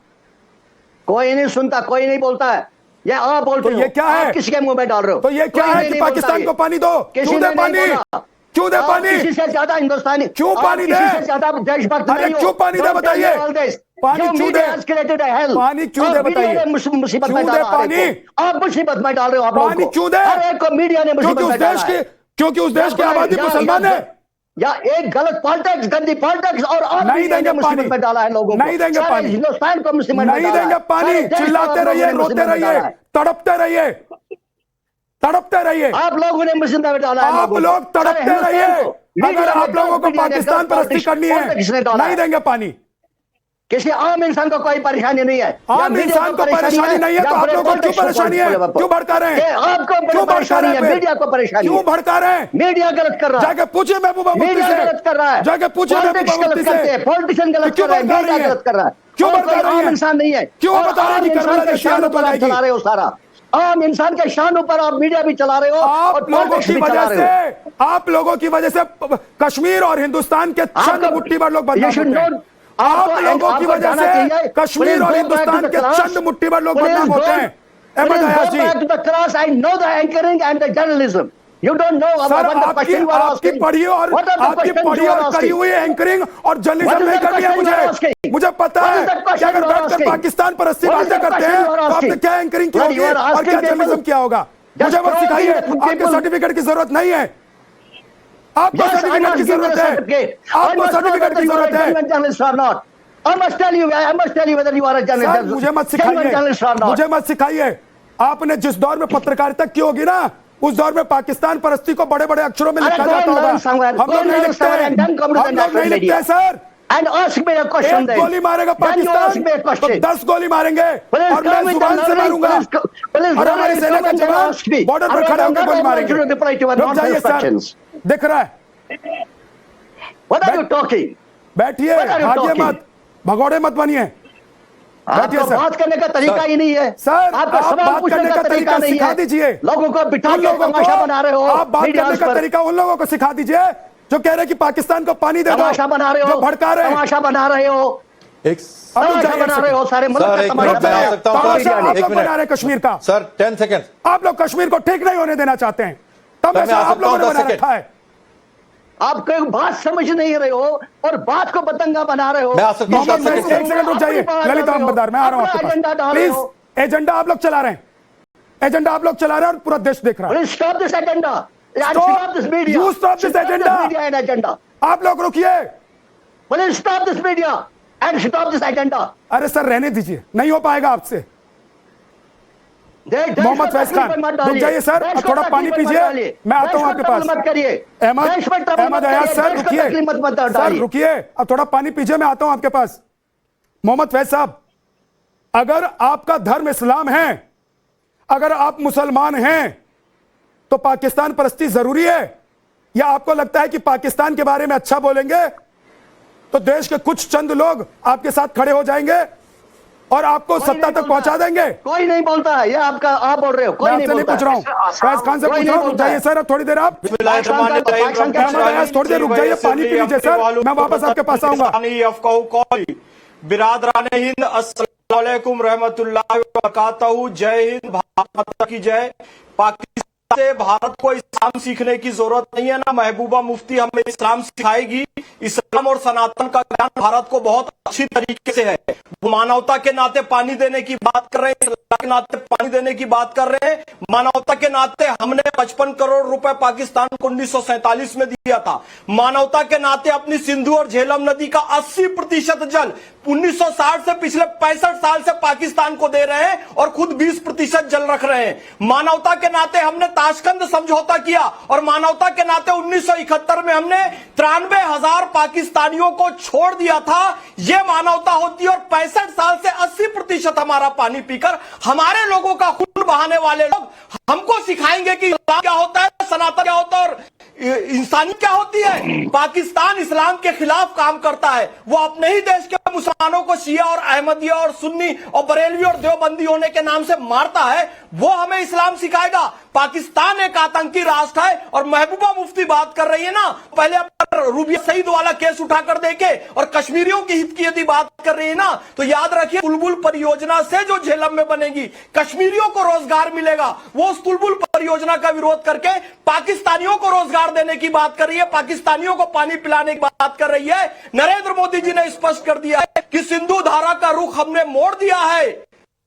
कोई नहीं सुनता, कोई नहीं बोलता है। ये आप बोलते तो हो। ये क्या है? आप किसी के मुंह में डाल रहे हो। तो ये क्या कोई है नहीं कि बोलता पाकिस्तान ये। को पानी दो? किसी क्यों ने दे नहीं पानी? बोला। क्यों दे आप पानी? किसी से ज्यादा हिंदुस्तानी, क्यों आप पानी किसी दे? से ज्यादा देशभक्त अरे नहीं हो। क्यों पानी दे Don't tell बताइए? me all this. पानी Your क्यों media they? has created a hell. पानी क्यों दे और मीडिया बताइए? ने मुसीबत क्यों में दे डाला हर पानी? एक को। आप मुसीबत में डाल रहे हो आप लोगों पानी को। क्यों दे? हर एक को मीडिया ने मुसीबत में डाला है। क्योंकि उस देश की आबादी मुसलमान है। या एक गलत पॉलिटिक्स, गंदी पॉलिटिक्स, और आप नहीं मीडिया देंगे ने मुसीबत पानी। में डाला है लोगों को। नहीं देंगे सारे पानी। हिंदुस्तान को मुसीबत में नहीं डाला है। देंगे पानी। सारे देश को चिल्लाते आप लोगों रहिए, ने रोते मुसीबत में डाला रहिए, है। तड़पते रहिए, तड़पते रहिए। आप लोगों ने मुसीबत में डाला है आप लोगों को। लोग सारे तड़पते हिंदुस्तान रहिए। को अगर मीडिया ने, आप लोगों को मीडिया ने पाकिस्तान गलत परस्ती पॉलिटिक्स करनी ने है, डाला नहीं है। देंगे पानी। किसी आम इंसान को कोई परेशानी नहीं है। या आम मीडिया इंसान को परेशानी नहीं है तो आप लोगों को क्यों परेशानी है? क्यों भड़का रहे हैं? आपको क्यों भड़का परेशानी रहे है, हैं? मीडिया को परेशानी क्यों है। भड़का रहे हैं? मीडिया गलत कर रहा है। जाके पूछिए महबूबा मुफ्ती मीडिया से। गलत कर रहा है। जाके पूछिए महबूबा पॉलिटिक्स मुफ्ती गलत करते हैं, से। पॉलिटिशियन गलत क्यों कर रहे हैं, भड़का मीडिया रही है? गलत कर रहा है। क्यों और भड़का कोई रही आम है? इंसान नहीं है। क्यों और बता रहे हैं आम कि इंसान करबला के जैसी शान हालत हो पर आप जाएगी? चला रहे हो सारा। आम इंसान के शान पर आप मीडिया भी चला रहे हो और आप लोगों पॉलिटिक्स की भी चला वजह रहे हो। से, आप लोगों की वजह से कश्मीर और हिंदुस्तान के चंद आपको- मुट्ठी भर लोग You बदनाम should होते हैं। know- आप आपको- लोगों की आपको वजह जाना से चाहिए। कश्मीर Please और go back Hindustan to the के class. चंद मुट्ठी भर लोग Please बदनाम go- होते हैं। Ahmad please Ayaz go ji, back to the class. I know the anchoring and the journalism. You don't know sir what the आपकी question you are आपकी asking. पढ़ी और What are the आपकी questions पढ़ी you are और करी asking? हुई एंकरिंग और What जर्नलिज्म is नहीं the करनी है question you are मुझे। asking? मुझे पता What है is the कि question अगर you are बैठकर asking? पाकिस्तान परस्ती What is बातें the करते question हैं you are तो आपने asking? क्या एंकरिंग की What होगी you are और asking क्या people? जर्नलिज्म किया होगा? Just मुझे मत throw सिखाइए, the people- आपके सर्टिफिकेट की जरूरत नहीं है। आपको Yes, I सर्टिफिकेट must की give you जरूरत the है। certificate. I आपको must know सर्टिफिकेट whether की you are a जरूरत है। genuine journalist or not. I must tell you whether you are a sir journalist. मुझे मत genuine journalist or सिखाइए, not. मुझे मत सिखाइए। आपने जिस दौर में पत्रकारिता की होगी ना, उस दौर में पाकिस्तान परस्ती को बड़े बड़े अक्षरों में अरे लिखा go जाता and होगा। learn somewhere. हम Go लोग and नहीं learn लिखते somewhere हैं, and then come to the हम लोग national नहीं लिखते हैं media. Sir. And ask me a question एक then. गोली मारेगा Then you ask me a Pakistan तो question. 10 गोली मारेंगे Police और मैं come with the जुबान से learning, मारूंगा police और हमारी learning, सेना come का and then जवान ask me. बॉर्डर पर I खड़े will होकर not गोली allow मारेंगे। you to reply to our रुक nonsense जाइए questions. सर, दिख रहा है। What are you talking? बैठिए, What are you भागिए talking? मत, भगोड़े मत बनिए। बैठिए आपको सर। बात करने का तरीका ही नहीं है। सर, आपका आप सवाल बात पूछने करने का तरीका नहीं सिखा है। दीजिए। लोगों को बिठा उन के लोगों तमाशा बना रहे हो। को आप बात मीडिया करने का पर तरीका उन लोगों को सिखा दीजिए जो कह रहे हैं कि पाकिस्तान को पानी दे दो, तमाशा बना रहे हो, जो भड़का रहे हैं। तमाशा बना रहे हो, एक तमाशा बना रहे हो, सारे मुल्क सर, का एक तमाशा मिनट, मैं बना आ रहे हो। सकता हूं, तमाशा सर? आप एक लोग मिनट। बना रहे हैं कश्मीर का। Sir 10 second. आप लोग कश्मीर को ठीक नहीं होने देना चाहते हैं, मैं तमाशा आ आप सकता लोगों हूं, ने 10 बना सेकंड। रखा है। आप कोई बात समझ नहीं रहे हो और बात को पतंगा बना रहे हो। मैं आ सकता हूं, मोहम्मद 10 फैज, सेकंड। एक सेकंड रुक जाइए। ललित अहमददार, मैं आ रहा हूं आपके एजेंडा पास। डाल रहे प्लीज, हो। एजेंडा आप लोग चला रहे हैं, एजेंडा आप लोग चला रहे हैं और पूरा देश देख रहा है। Please stop this agenda. And Stop. stop this media. You stop this agenda. media and agenda. आप लोग रुकिए। Please stop this media and stop this agenda. अरे सर रहने दीजिए, नहीं हो पाएगा आपसे। देश मोहम्मद को फैज तकलीफ खान, में मत रुक डालिए। जाइए सर, देश अब को थोड़ा तकलीफ पानी में मत पीजिए, डालिए। मैं आता देश हूं को आपके ट्रबल पास। मत करिए। अहमद देश में ट्रबल अहमद मत अयाज करिए। सर देश को रुकिए, तकलीफ मत सर डालिए। रुकिए, अब थोड़ा पानी पीजिए, मैं आता हूं आपके पास। मोहम्मद फैज साहब, अगर आपका धर्म इस्लाम है, अगर आप मुसलमान हैं तो पाकिस्तान परस्ती जरूरी है, या आपको लगता है कि पाकिस्तान के बारे में अच्छा बोलेंगे तो देश के कुछ चंद लोग आपके साथ खड़े हो जाएंगे और आपको सत्ता तक पहुंचा देंगे? कोई नहीं बोलता है, ये आपका आप बोल रहे हो। कोई मैं नहीं आपसे नहीं बोलता पूछ रहा हूं, फैज खान से कोई पूछ नहीं रहा हूं। रुक बोलता जाइए है। सर, अब थोड़ी देर आप पाकिस्तान का अहमद अयाज, थोड़ी देर रुक जाइए, पानी पी लीजिए सर, मैं वापस आपके पास आऊंगा। बिरादरान हिंद, अस्सलाम वालेकुम रहमतुल्लाहि व बरकातहू। जय हिंद, भारत माता की जय। पाकिस्तान से भारत को इस्लाम सीखने की जरूरत नहीं है, ना महबूबा मुफ्ती हमें इस्लाम सिखाएगी। इस्लाम और सनातन का ज्ञान भारत को बहुत अच्छी तरीके से है। वो मानवता के नाते पानी देने की बात कर रहे हैं, इस्लाम के नाते पानी देने की बात कर रहे हैं। मानवता के नाते हमने 55 करोड़ रुपए पाकिस्तान को 1947 में दिया था। मानवता के नाते अपनी सिंधु और झेलम नदी का 80% जल 1960 से पिछले 65 साल से पाकिस्तान को दे रहे हैं और खुद 20% जल रख रहे हैं। मानवता के नाते हमने ताशकंद समझौता किया और मानवता के नाते 1971 में हमने 93,000 पाकिस्तानियों को छोड़ दिया था, यह मानवता होती है। और 65 साल से 80% हमारा पानी पीकर हमारे लोगों का खून बहाने वाले लोग हमको सिखाएंगे कि इस्लाम क्या होता है, सनातन क्या होता है और इंसानियत क्या होती है। पाकिस्तान इस्लाम के खिलाफ काम करता है। वो अपने ही देश के मुसलमानों को शिया और अहमदिया और सुन्नी और बरेलवी और देवबंदी होने के नाम से मारता है। वो हमें इस्लाम सिखाएगा। पाकिस्तान एक आतंकी राष्ट्र है। और महबूबा मुफ्ती बात कर रही है ना, पहले रूबिया सईद वाला केस उठाकर देखे और कश्मीरियों की हित की यदि बात कर रही है ना, तो याद रखिए बुलबुल परियोजना से जो झेलम में बनेगी, कश्मीरियों को रोजगार मिलेगा। वो उस बुलबुल परियोजना का विरोध करके पाकिस्तानियों को रोजगार देने की बात कर रही है, पाकिस्तानियों को पानी पिलाने की बात कर रही है। नरेंद्र मोदी जी ने स्पष्ट कर दिया है कि सिंधु धारा का रुख हमने मोड़ दिया है,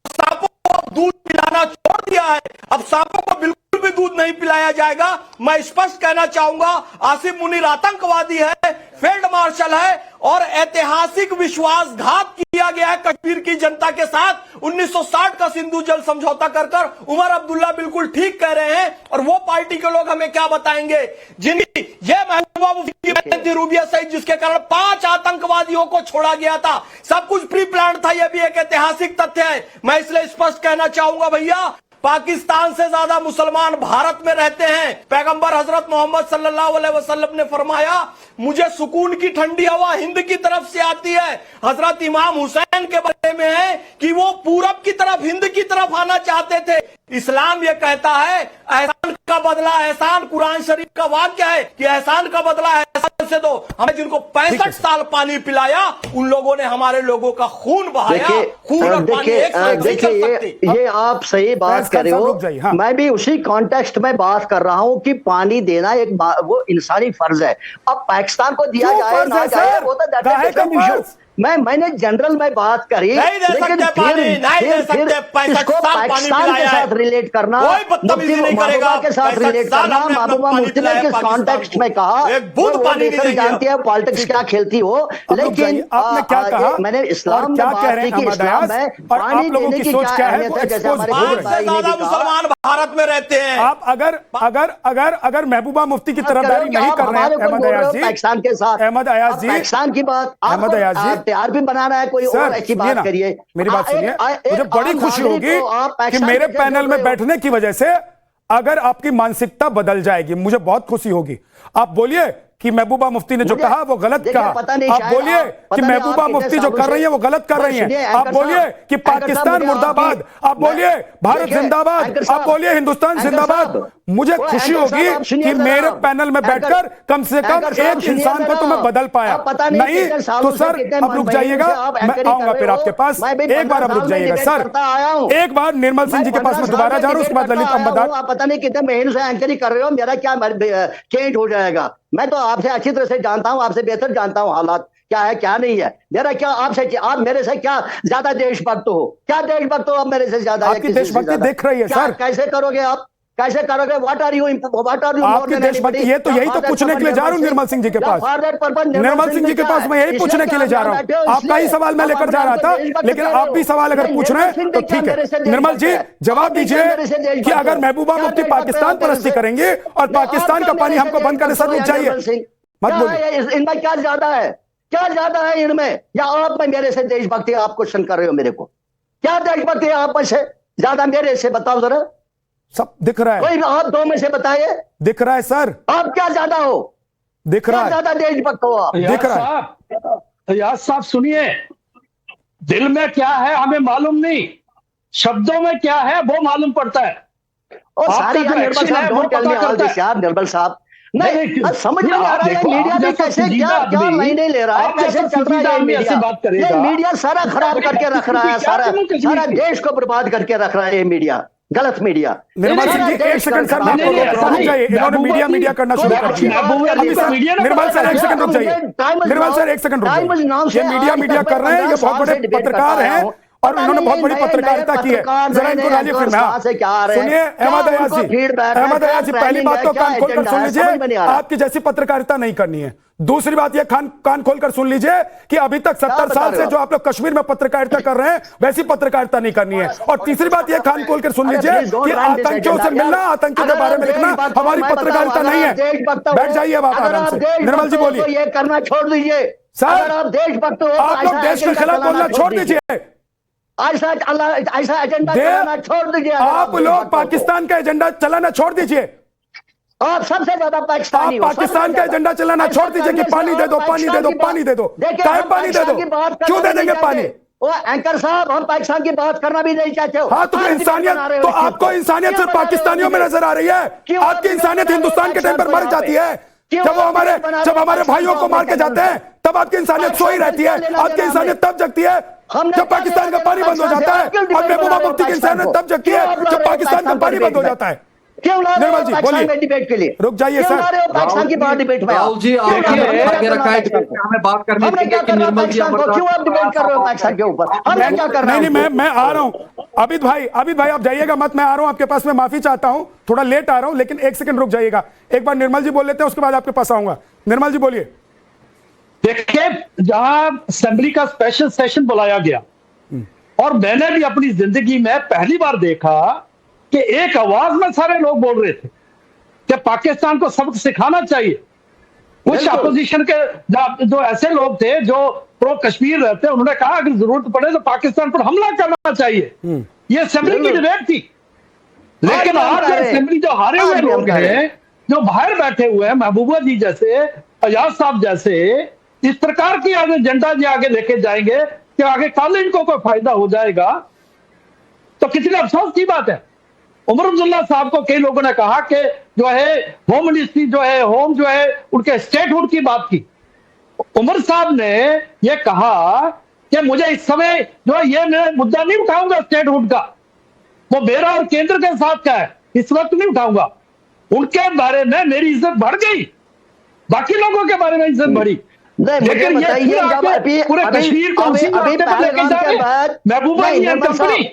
सांपों को दूध पिलाना छोड़ दिया है। अब सांपों को बिल्कुल भी दूध नहीं पिलाया जाएगा। मैं स्पष्ट कहना चाहूंगा, आसिम मुनीर आतंकवादी है, फील्ड मार्शल है और ऐतिहासिक विश्वासघात किया गया है कश्मीर की जनता के साथ। 1960 का सिंधु जल समझौता कर उमर अब्दुल्ला बिल्कुल ठीक कह रहे हैं। और वो पार्टी के लोग हमें क्या बताएंगे जिनकी ये महबूबा मुफ्ती थी रूबिया सईद, जिसके कारण 5 आतंकवादियों को छोड़ा गया था। सब कुछ प्री प्लान था। यह भी एक ऐतिहासिक तथ्य है। मैं इसलिए स्पष्ट कहना चाहूंगा, भैया पाकिस्तान से ज्यादा मुसलमान भारत में रहते हैं। पैगंबर हजरत मोहम्मद सल्लल्लाहु अलैहि वसल्लम ने फरमाया, मुझे सुकून की ठंडी हवा हिंद की तरफ से आती है। हजरत इमाम हुसैन के बारे में है कि वो पूरब की तरफ, हिंद की तरफ आना चाहते थे। इस्लाम ये कहता है एहसान का बदला एहसान। कुरान शरीफ का वाक्य है कि एहसान का बदला एहसान से दो। हमें जिनको 65 साल पानी पिलाया, उन लोगों ने हमारे लोगों का खून बहाया। खून और पानी एक साथ नहीं चल सकते। ये आप सही बात कर रहे हो। हाँ। मैं भी उसी कॉन्टेक्स्ट में बात कर रहा हूँ कि पानी देना एक वो इंसानी फर्ज है। अब पाकिस्तान को दिया जाए ना जाए वो तो मैंने जनरल में बात करी, लेकिन फिर इसको पाकिस्तान के साथ रिलेट करना, महबूबा के साथ रिलेट करना। महबूबा मुफ्ती ने किस कॉन्टेक्स्ट में कहा, जानती है पॉलिटिक्स क्या खेलती हो। लेकिन आपने क्या कहा, मैंने इस्लाम में बात की कि इस्लाम में पानी देने की क्या अहमियत है। जैसे हमारे मुसलमान भारत में रहते हैं। आप अगर महबूबा मुफ्ती की तरफदारी नहीं कर रहे हैं अहमद अयाज जी, पाकिस्तान के साथ, अहमद अयाज जी, पाकिस्तान की बात अहमद अयाज जी तैयार भी बनाना है, कोई और अच्छी बात करिए। मेरी बात सुनिए, मुझे बड़ी खुशी होगी कि मेरे पैनल में बैठने की वजह से अगर आपकी मानसिकता बदल जाएगी, मुझे बहुत खुशी होगी। आप बोलिए कि महबूबा मुफ्ती ने जो कहा वो गलत कहा। आप बोलिए कि महबूबा मुफ्ती जो कर रही है वो गलत कर रही है। आप बोलिए कि पाकिस्तान मुर्दाबाद, आप बोलिए भारत जिंदाबाद, आप बोलिए हिंदुस्तान जिंदाबाद। मुझे खुशी होगी कि मेरे पैनल में बैठकर कम से कम एक इंसान को तो मैं बदल पाया। नहीं तो सर अब रुक जाइएगा, मैं आऊंगा फिर आपके पास। एक बार अब रुक जाइएगा सर, एक बार निर्मल सिंह जी के पास मैं दोबारा जा रहा हूं, उसके बाद ललित अहमद। पता नहीं कितने महीनों से एंकरिंग कर रहे हो, मेरा क्या चेंज हो जाएगा। मैं तो आपसे अच्छी तरह से जानता हूं, आपसे बेहतर जानता हूं हालात क्या है क्या नहीं है। मेरा क्या आपसे, आप मेरे से क्या ज्यादा देशभक्त हो, क्या देशभक्त हो आप मेरे से ज्यादा? आपकी देशभक्ति दिख रही है सर। कैसे करोगे आप, कैसे करोगे? व्हाट आर यू आपकी देशभक्ति, ये तो यही तो पूछने के लिए जा रहा हूं निर्मल सिंह जी के पास। निर्मल सिंह जी के पास मैं यही पूछने के लिए जा रहा हूं। आपका ही सवाल मैं लेकर जा रहा था, लेकिन आप भी सवाल अगर पूछ रहे हैं तो ठीक है। निर्मल जी जवाब दीजिए कि अगर महबूबा मुफ्ती पाकिस्तान परस्ती करेंगे और पाकिस्तान का पानी हमको बंद करने, सर रुक जाइए मत बोलिए। इनमें क्या ज्यादा है, क्या ज्यादा है इनमें? या आप में मेरे से देशभक्ति आप क्वेश्चन कर रहे हो मेरे को? क्या देशभक्ति है आप में से ज्यादा मेरे से? बताओ जरा। सब दिख रहा है, कोई आप दो में से बताइए। दिख रहा है सर, आप क्या ज्यादा हो? दिख रहा है, ज्यादा देशभक्त हो आप? दिख रहा है। याद साहब सुनिए, दिल में क्या है हमें मालूम नहीं, शब्दों में क्या है वो मालूम पड़ता है। और सारी निर्मल साहब नहीं समझ में आ रहा है मीडिया भी कैसे क्या महीने ले रहा है, कैसे चल रहा है मीडिया। ये मीडिया सारा खराब करके रख रहा है, सारा देश को बर्बाद करके रख रहा है ये मीडिया, गलत मीडिया। निर्मल सिंह जी एक सेकंड सर, मैं आपको रोक रहा हूं, चाहिए इन्होंने मीडिया करना शुरू कर दिया। निर्मल सर एक सेकंड रुक जाइए, निर्मल सर एक सेकंड रुक जाइए। ये मीडिया कर रहे हैं, ये बहुत बड़े पत्रकार हैं और इन्होंने बहुत बड़ी पत्रकारिता की है। जरा इनको डालिए फिर में। सुनिए अहमद अयाजी, पहली बात तो कान खोलकर सुन लीजिए, आपकी जैसी पत्रकारिता नहीं करनी है। दूसरी बात यह कान खोलकर सुन लीजिए कि अभी तक 70 साल से जो आप लोग कश्मीर में पत्रकारिता कर रहे हैं वैसी पत्रकारिता नहीं करनी है। और तीसरी बात यह कान खोलकर सुन लीजिए कि आतंकियों से मिलना, आतंकियों के बारे में लिखना हमारी पत्रकारिता नहीं है। बैठ जाइए अब आप आराम से। निर्मल जी बोलिए। ये करना छोड़ दीजिए सर, आप देशभक्त हो, आप लोग देश के खिलाफ बोलना छोड़ दीजिए। ऐसा एजेंडा चलाना छोड़ दीजिए। आप लोग पाकिस्तान का एजेंडा चलाना छोड़ दीजिए। आप सबसे ज्यादा पाकिस्तानी आप पाकिस्तान का एजेंडा चलाना छोड़ दीजिए कि पानी दे दो, पानी दे दो, पानी दे दो। क्या पानी दे दो? क्यों दे देंगे पानी? वो एंकर साहब, हम पाकिस्तान की बात करना भी नहीं चाहते हो। हाँ, तो इंसानियत, तो आपको इंसानियत सिर्फ पाकिस्तानियों में नजर आ रही है। आपकी इंसानियत हिंदुस्तान के टाइम पर मर जाती है। जब हमारे भाइयों को मार के जाते हैं तब आपकी इंसानियत सोई रहती है। आपकी इंसानियत तब जगती है जब पाकिस्तान का पानी बंद हो जाता है। और महबूबा मुफ्ती की इंसानियत तब जगती है जब पाकिस्तान का पानी बंद हो जाता है। क्यों ला रहे हो पाकिस्तान में डिबेट के लिए? रुक जाइए सर। पाकिस्तान की बात डिबेट में राहुल जी, आपने रखा है हमें बात करने हमने क्या करना पाकिस्तान को? क्यों आप डिबेट कर रहे हो पाकिस्तान के ऊपर? हमने क्या करना? नहीं, मैं आ रहा हूं। आबिद भाई आप जाइएगा मत, मैं आ रहा हूं आपके पास। मैं माफी चाहता हूं, थोड़ा लेट आ रहा हूं, लेकिन एक सेकंड रुक जाइएगा। एक बार निर्मल जी बोल लेते हैं, उसके बाद आपके पास आऊंगा। निर्मल जी बोलिए। देखिए, जहां असेंबली का स्पेशल सेशन बुलाया गया और मैंने भी अपनी जिंदगी में पहली बार देखा कि एक आवाज में सारे लोग बोल रहे थे कि पाकिस्तान को सबक सिखाना चाहिए। कुछ अपोजिशन के जो ऐसे लोग थे जो प्रो कश्मीर रहते हैं, उन्होंने कहा अगर जरूरत पड़े तो पाकिस्तान पर हमला करना चाहिए। ये असेंबली की डिबेट थी। लेकिन आज असेंबली जो हारे हुए लोग हैं, जो बाहर बैठे हुए हैं, महबूबा जी जैसे, अयाज साहब जैसे, इस प्रकार की आगे एजेंडा जी आगे लेके जाएंगे कि आगे कल इनको कोई फायदा हो जाएगा, तो कितने अफसोस की बात है। उमर अब्दुल्ला साहब को कई लोगों ने कहा कि जो है होम मिनिस्ट्री जो है, होम जो है, उनके स्टेटहुड की बात की। उमर साहब ने यह कहा कि मुझे इस समय जो है ये मैं मुद्दा नहीं उठाऊंगा स्टेटहुड का, वो मेरा और केंद्र के साथ का है, इस वक्त नहीं उठाऊंगा। उनके बारे में मेरी इज्जत बढ़ गई, बाकी लोगों के बारे में इज्जत बढ़ी। लेकिन ये जब पूरे कश्मीर को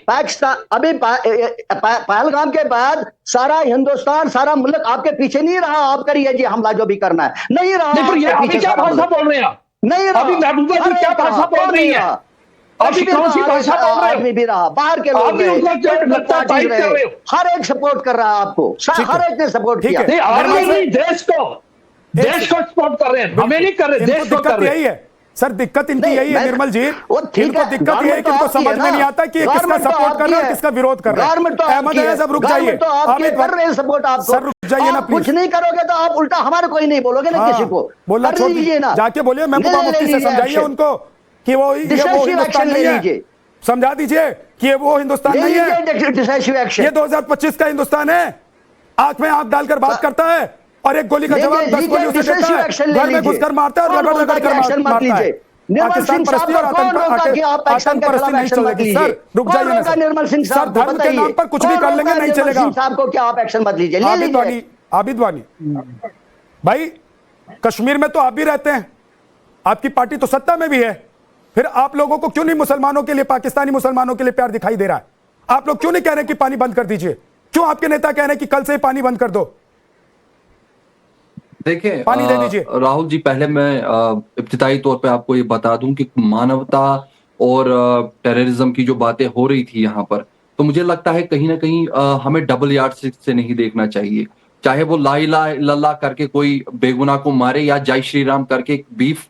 पाकिस्तान अभी पहलगाम के बाद सारा हिंदुस्तान, सारा मुल्क आपके पीछे नहीं रहा। आप करिए जी हमला जो भी करना है, नहीं रहा। अभी क्या भाषा बोल रहे हैं? नहीं रहा। अभी महबूबा जी क्या भाषा बोल रही है? अभी कौन सी भाषा बोल रहे आदमी भी रहा, बाहर के लोग हर एक सपोर्ट कर रहा है आपको, हर एक ने सपोर्ट किया। देश को सपोर्ट कर रहे हैं, हमें नहीं कर रहे, देश को कर रहे हैं। यही है सर, दिक्कत इनकी यही है निर्मल जी। इनको दिक्कत ये है कि इनको समझ में नहीं आता कि किसका सपोर्ट कर रहा है, किसका विरोध कर रहा है। अहमद अयाज, अब रुक जाइए। सपोर्ट आपको, सर रुक जाइए ना प्लीज। कुछ नहीं करोगे तो आप उल्टा हमारे कोई नहीं बोलोगे ना, किसी को बोलना छोड़ दीजिए ना। जाके बोलिए महबूबा मुफ्ती से समझाइए उनको कि वो हिंदुस्तान नहीं है। समझा दीजिए कि वो हिंदुस्तान नहीं है, ये 2025 का हिंदुस्तान है। आंख में आंख डालकर बात करता है और एक गोली का जवाब 10 गोलियों से देता है। घर में घुसकर मारता है और रगड़ रगड़ कर मारता है। पाकिस्तान परस्ती और आतंक परस्ती नहीं चलेगी। सर रुक जाइए ना सर, धर्म के नाम पर कुछ भी कर लेंगे, नहीं चलेगा। साहब को क्या आप एक्शन मत लीजिए। आबिद वानी भाई, कश्मीर में तो आप भी रहते हैं, आपकी पार्टी तो सत्ता में भी है, फिर आप लोगों को क्यों नहीं मुसलमानों के लिए, पाकिस्तानी मुसलमानों के लिए प्यार दिखाई दे रहा है? आप लोग क्यों नहीं कह रहे कि पानी बंद कर दीजिए? क्यों आपके नेता कह रहे हैं कि कल से ही पानी बंद कर दो? देखिए पानी दे दीजिए। राहुल जी, पहले मैं इब्तिदाई तौर पे आपको ये बता दूं कि मानवता और टेररिज्म की जो बातें हो रही थी यहाँ पर, तो मुझे लगता है कहीं ना कहीं हमें डबल यार्ड से नहीं देखना चाहिए। चाहे वो ला इलाहा इल्लल्लाह करके कोई बेगुनाह को मारे या जय श्री राम करके बीफ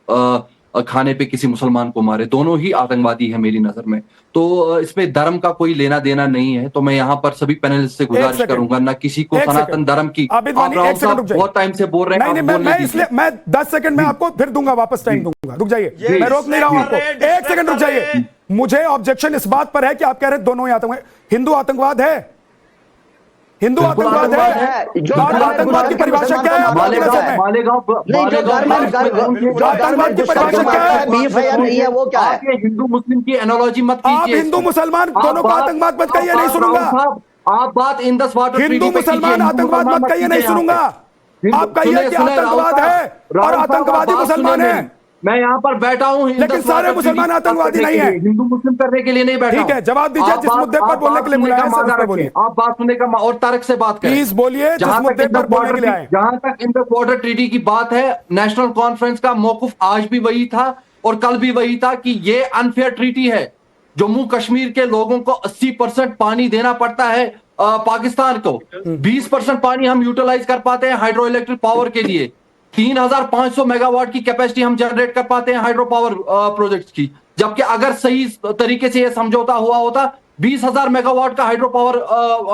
खाने पे किसी मुसलमान को मारे, दोनों ही आतंकवादी है मेरी नजर में। तो इसमें धर्म का कोई लेना देना नहीं है। तो मैं यहाँ पर सभी पैनलिस्ट से गुजारिश करूंगा ना किसी को सनातन धर्म की। आप बहुत टाइम से बोल रहे हैं, मैं 10 सेकंड में आपको फिर दूंगा, वापस टाइम दूंगा। रुक जाइए, मैं रोक नहीं रहा हूं आपको, 1 सेकंड रुक जाइए। मुझे ऑब्जेक्शन इस बात पर है कि आप कह रहे हैं दोनों ही आतंकवाद। हिंदू आतंकवाद है, हिंदू आतंकवाद है। आतंकवाद की परिभाषा क्या है? आतंकवाद की परिभाषा क्या है? नहीं है वो क्या है? हिंदू मुस्लिम की एनालॉजी मत कीजिए। आप हिंदू मुसलमान दोनों को आतंकवाद मत कहिए, नहीं सुनूंगा। आप बात इन 10 वाटर हिंदू मुसलमान आतंकवाद मत कहिए, नहीं सुनूंगा। आप कहिए कि आतंकवाद है और आतंकवादी मुसलमान है। मैं यहाँ पर बैठा हूँ लेकिन सारे मुसलमान आतंकवादी नहीं है, हिंदू मुस्लिम करने के लिए नहीं बैठा। ठीक है, जवाब दीजिए। जिस मुद्दे पर बोलने के लिए बुलाया है, सर, उस पर बोलिए। आप बात सुनने का और तारक से बात करें, प्लीज बोलिए। जिस मुद्दे पर बोलने के लिए आए, जहां तक इंडस वाटर ट्रीटी की बात है, नेशनल कॉन्फ्रेंस का मौकूफ आज भी वही था और कल भी वही था कि ये अनफेयर ट्रीटी है। जम्मू कश्मीर के लोगों को 80% पानी देना पड़ता है पाकिस्तान को, 20% पानी हम यूटिलाइज कर पाते हैं हाइड्रो इलेक्ट्रिक पावर के लिए, 3500 मेगावाट की कैपेसिटी हम जनरेट कर पाते हैं हाइड्रो पावर प्रोजेक्ट्स की, जबकि अगर सही तरीके से यह समझौता हुआ होता 20,000 मेगावाट का हाइड्रो पावर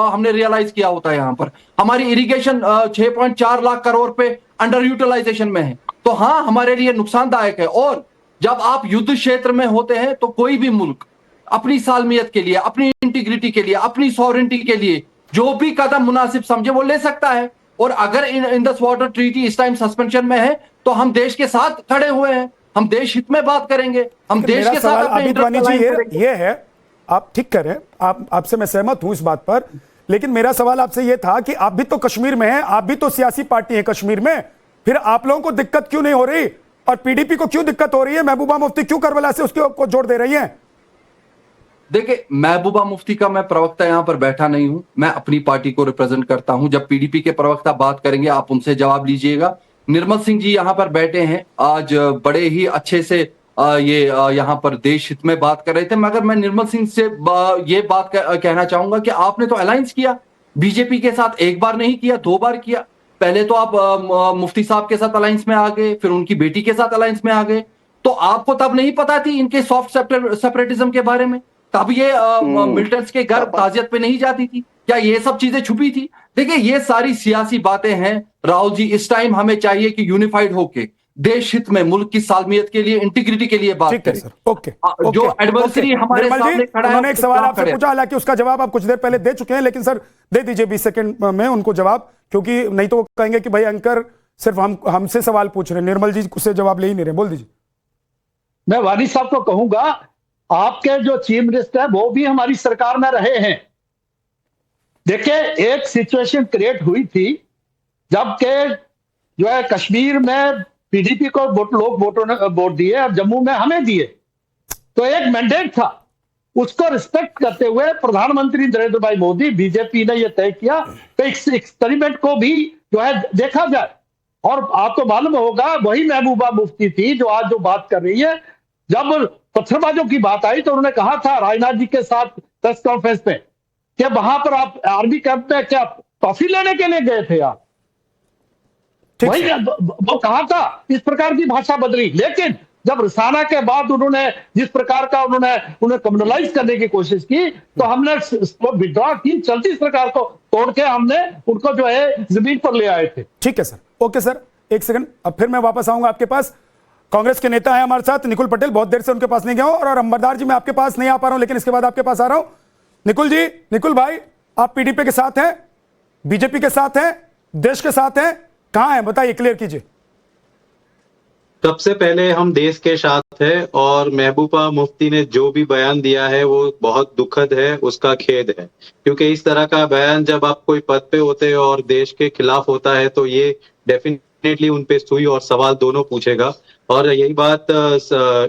हमने रियलाइज किया होता है। यहाँ पर हमारी इरिगेशन 6.4 लाख करोड़ पे अंडर यूटिलाइजेशन में है, तो हाँ हमारे लिए नुकसानदायक है। और जब आप युद्ध क्षेत्र में होते हैं तो कोई भी मुल्क अपनी सालमियत के लिए, अपनी इंटीग्रिटी के लिए, अपनी सॉवरेंटी के लिए जो भी कदम मुनासिब समझे वो ले सकता है। और अगर इंडस वाटर ट्रीटी इस टाइम सस्पेंशन में है तो हम देश के साथ खड़े हुए हैं, हम देश हित में बात करेंगे, हम देश के साथ अपने आबिद जी ये है, आप ठीक कह रहे हैं, आपसे मैं सहमत हूं इस बात पर, लेकिन मेरा सवाल आपसे यह था कि आप भी तो कश्मीर में हैं, आप भी तो सियासी पार्टी है कश्मीर में, फिर आप लोगों को दिक्कत क्यों नहीं हो रही और पीडीपी को क्यों दिक्कत हो रही है? महबूबा मुफ्ती क्यों करबला से उसको जोड़ दे रही है? देखिए, महबूबा मुफ्ती का मैं प्रवक्ता यहां पर बैठा नहीं हूं, मैं अपनी पार्टी को रिप्रेजेंट करता हूं। जब पीडीपी के प्रवक्ता बात करेंगे आप उनसे जवाब लीजिएगा। निर्मल सिंह जी यहां पर बैठे हैं, आज बड़े ही अच्छे से यहां पर देश हित में बात कर रहे थे, मगर मैं निर्मल सिंह से ये बात कहना चाहूंगा कि आपने तो अलायंस किया बीजेपी के साथ, एक बार नहीं किया, 2 बार किया। पहले तो आप मुफ्ती साहब के साथ अलायंस में आ गए, फिर उनकी बेटी के साथ अलायंस में आ गए, तो आपको तब नहीं पता थी इनके सॉफ्ट सेपरेटिज्म के बारे में? तब ये मिलिटेंट्स के घर ताजियत पे नहीं जाती थी क्या? ये सब चीजें छुपी थी? देखिए, ये सारी सियासी बातें हैं राहुल जी। इस टाइम हमें चाहिए कि यूनिफाइड होके देश हित में, मुल्क की सालमियत के लिए, इंटीग्रिटी के लिए बात करें। ओके, जो एडवर्सरी हमारे सामने खड़ा है, उन्होंने एक सवाल आपसे पूछा, हालांकि उसका जवाब आप कुछ देर पहले दे चुके हैं, लेकिन सर दे दीजिए 20 सेकंड में उनको जवाब, क्योंकि नहीं तो वो कहेंगे कि भाई एंकर सिर्फ हमसे सवाल पूछ रहे हैं, निर्मल जी उससे जवाब ले ही नहीं रहे। बोल दीजिए। मैं वानी साहब को कहूंगा, आपके जो चीफ मिनिस्टर है वो भी हमारी सरकार में रहे हैं। देखिए, एक सिचुएशन क्रिएट हुई थी जबकि जो है कश्मीर में पीडीपी को लोग वोटों ने वोट दिए और जम्मू में हमें दिए, तो एक मैंडेट था, उसको रिस्पेक्ट करते हुए प्रधानमंत्री नरेंद्र भाई मोदी, बीजेपी ने यह तय किया कि इस एक्सपेरिमेंट को भी जो है देखा जाए। और आपको मालूम होगा वही महबूबा मुफ्ती थी जो आज जो बात कर रही है। जब पत्थरबाजों की बात आई तो उन्होंने कहा था राजनाथ जी के साथ प्रेस कॉन्फ्रेंस में कि वहां पर आप आर्मी कैंप में क्या टॉफी लेने के लिए गए थे आप? वही वो कहा था, इस प्रकार की भाषा बदली। लेकिन जब रिसाना के बाद उन्होंने जिस प्रकार का उन्हें कम्युनलाइज करने की कोशिश की तो हमने विड्रॉ की, चलती सरकार को तोड़ के हमने उनको जो है जमीन पर ले आए थे। ठीक है सर, ओके सर, एक सेकंड, अब फिर मैं वापस आऊंगा आपके पास। कांग्रेस के नेता है हमारे साथ निकुल पटेल, बहुत देर से उनके पास नहीं गया हूं, और अंबरदार जी मैं आपके पास नहीं आ पा रहा हूं, लेकिन इसके बाद आपके पास आ रहा हूं। निकुल जी, निकुल भाई, आप पीडीपी के साथ हैं, बीजेपी के साथ हैं, देश के साथ हैं, कहां हैं बताइए, क्लियर कीजिए। सबसे पहले हम देश के साथ है, और महबूबा मुफ्ती ने जो भी बयान दिया है वो बहुत दुखद है, उसका खेद है, क्योंकि इस तरह का बयान जब आप कोई पद पे होते हैं और देश के खिलाफ होता है तो ये डेफिनेटली उन पे सुई और सवाल दोनों पूछेगा। और यही बात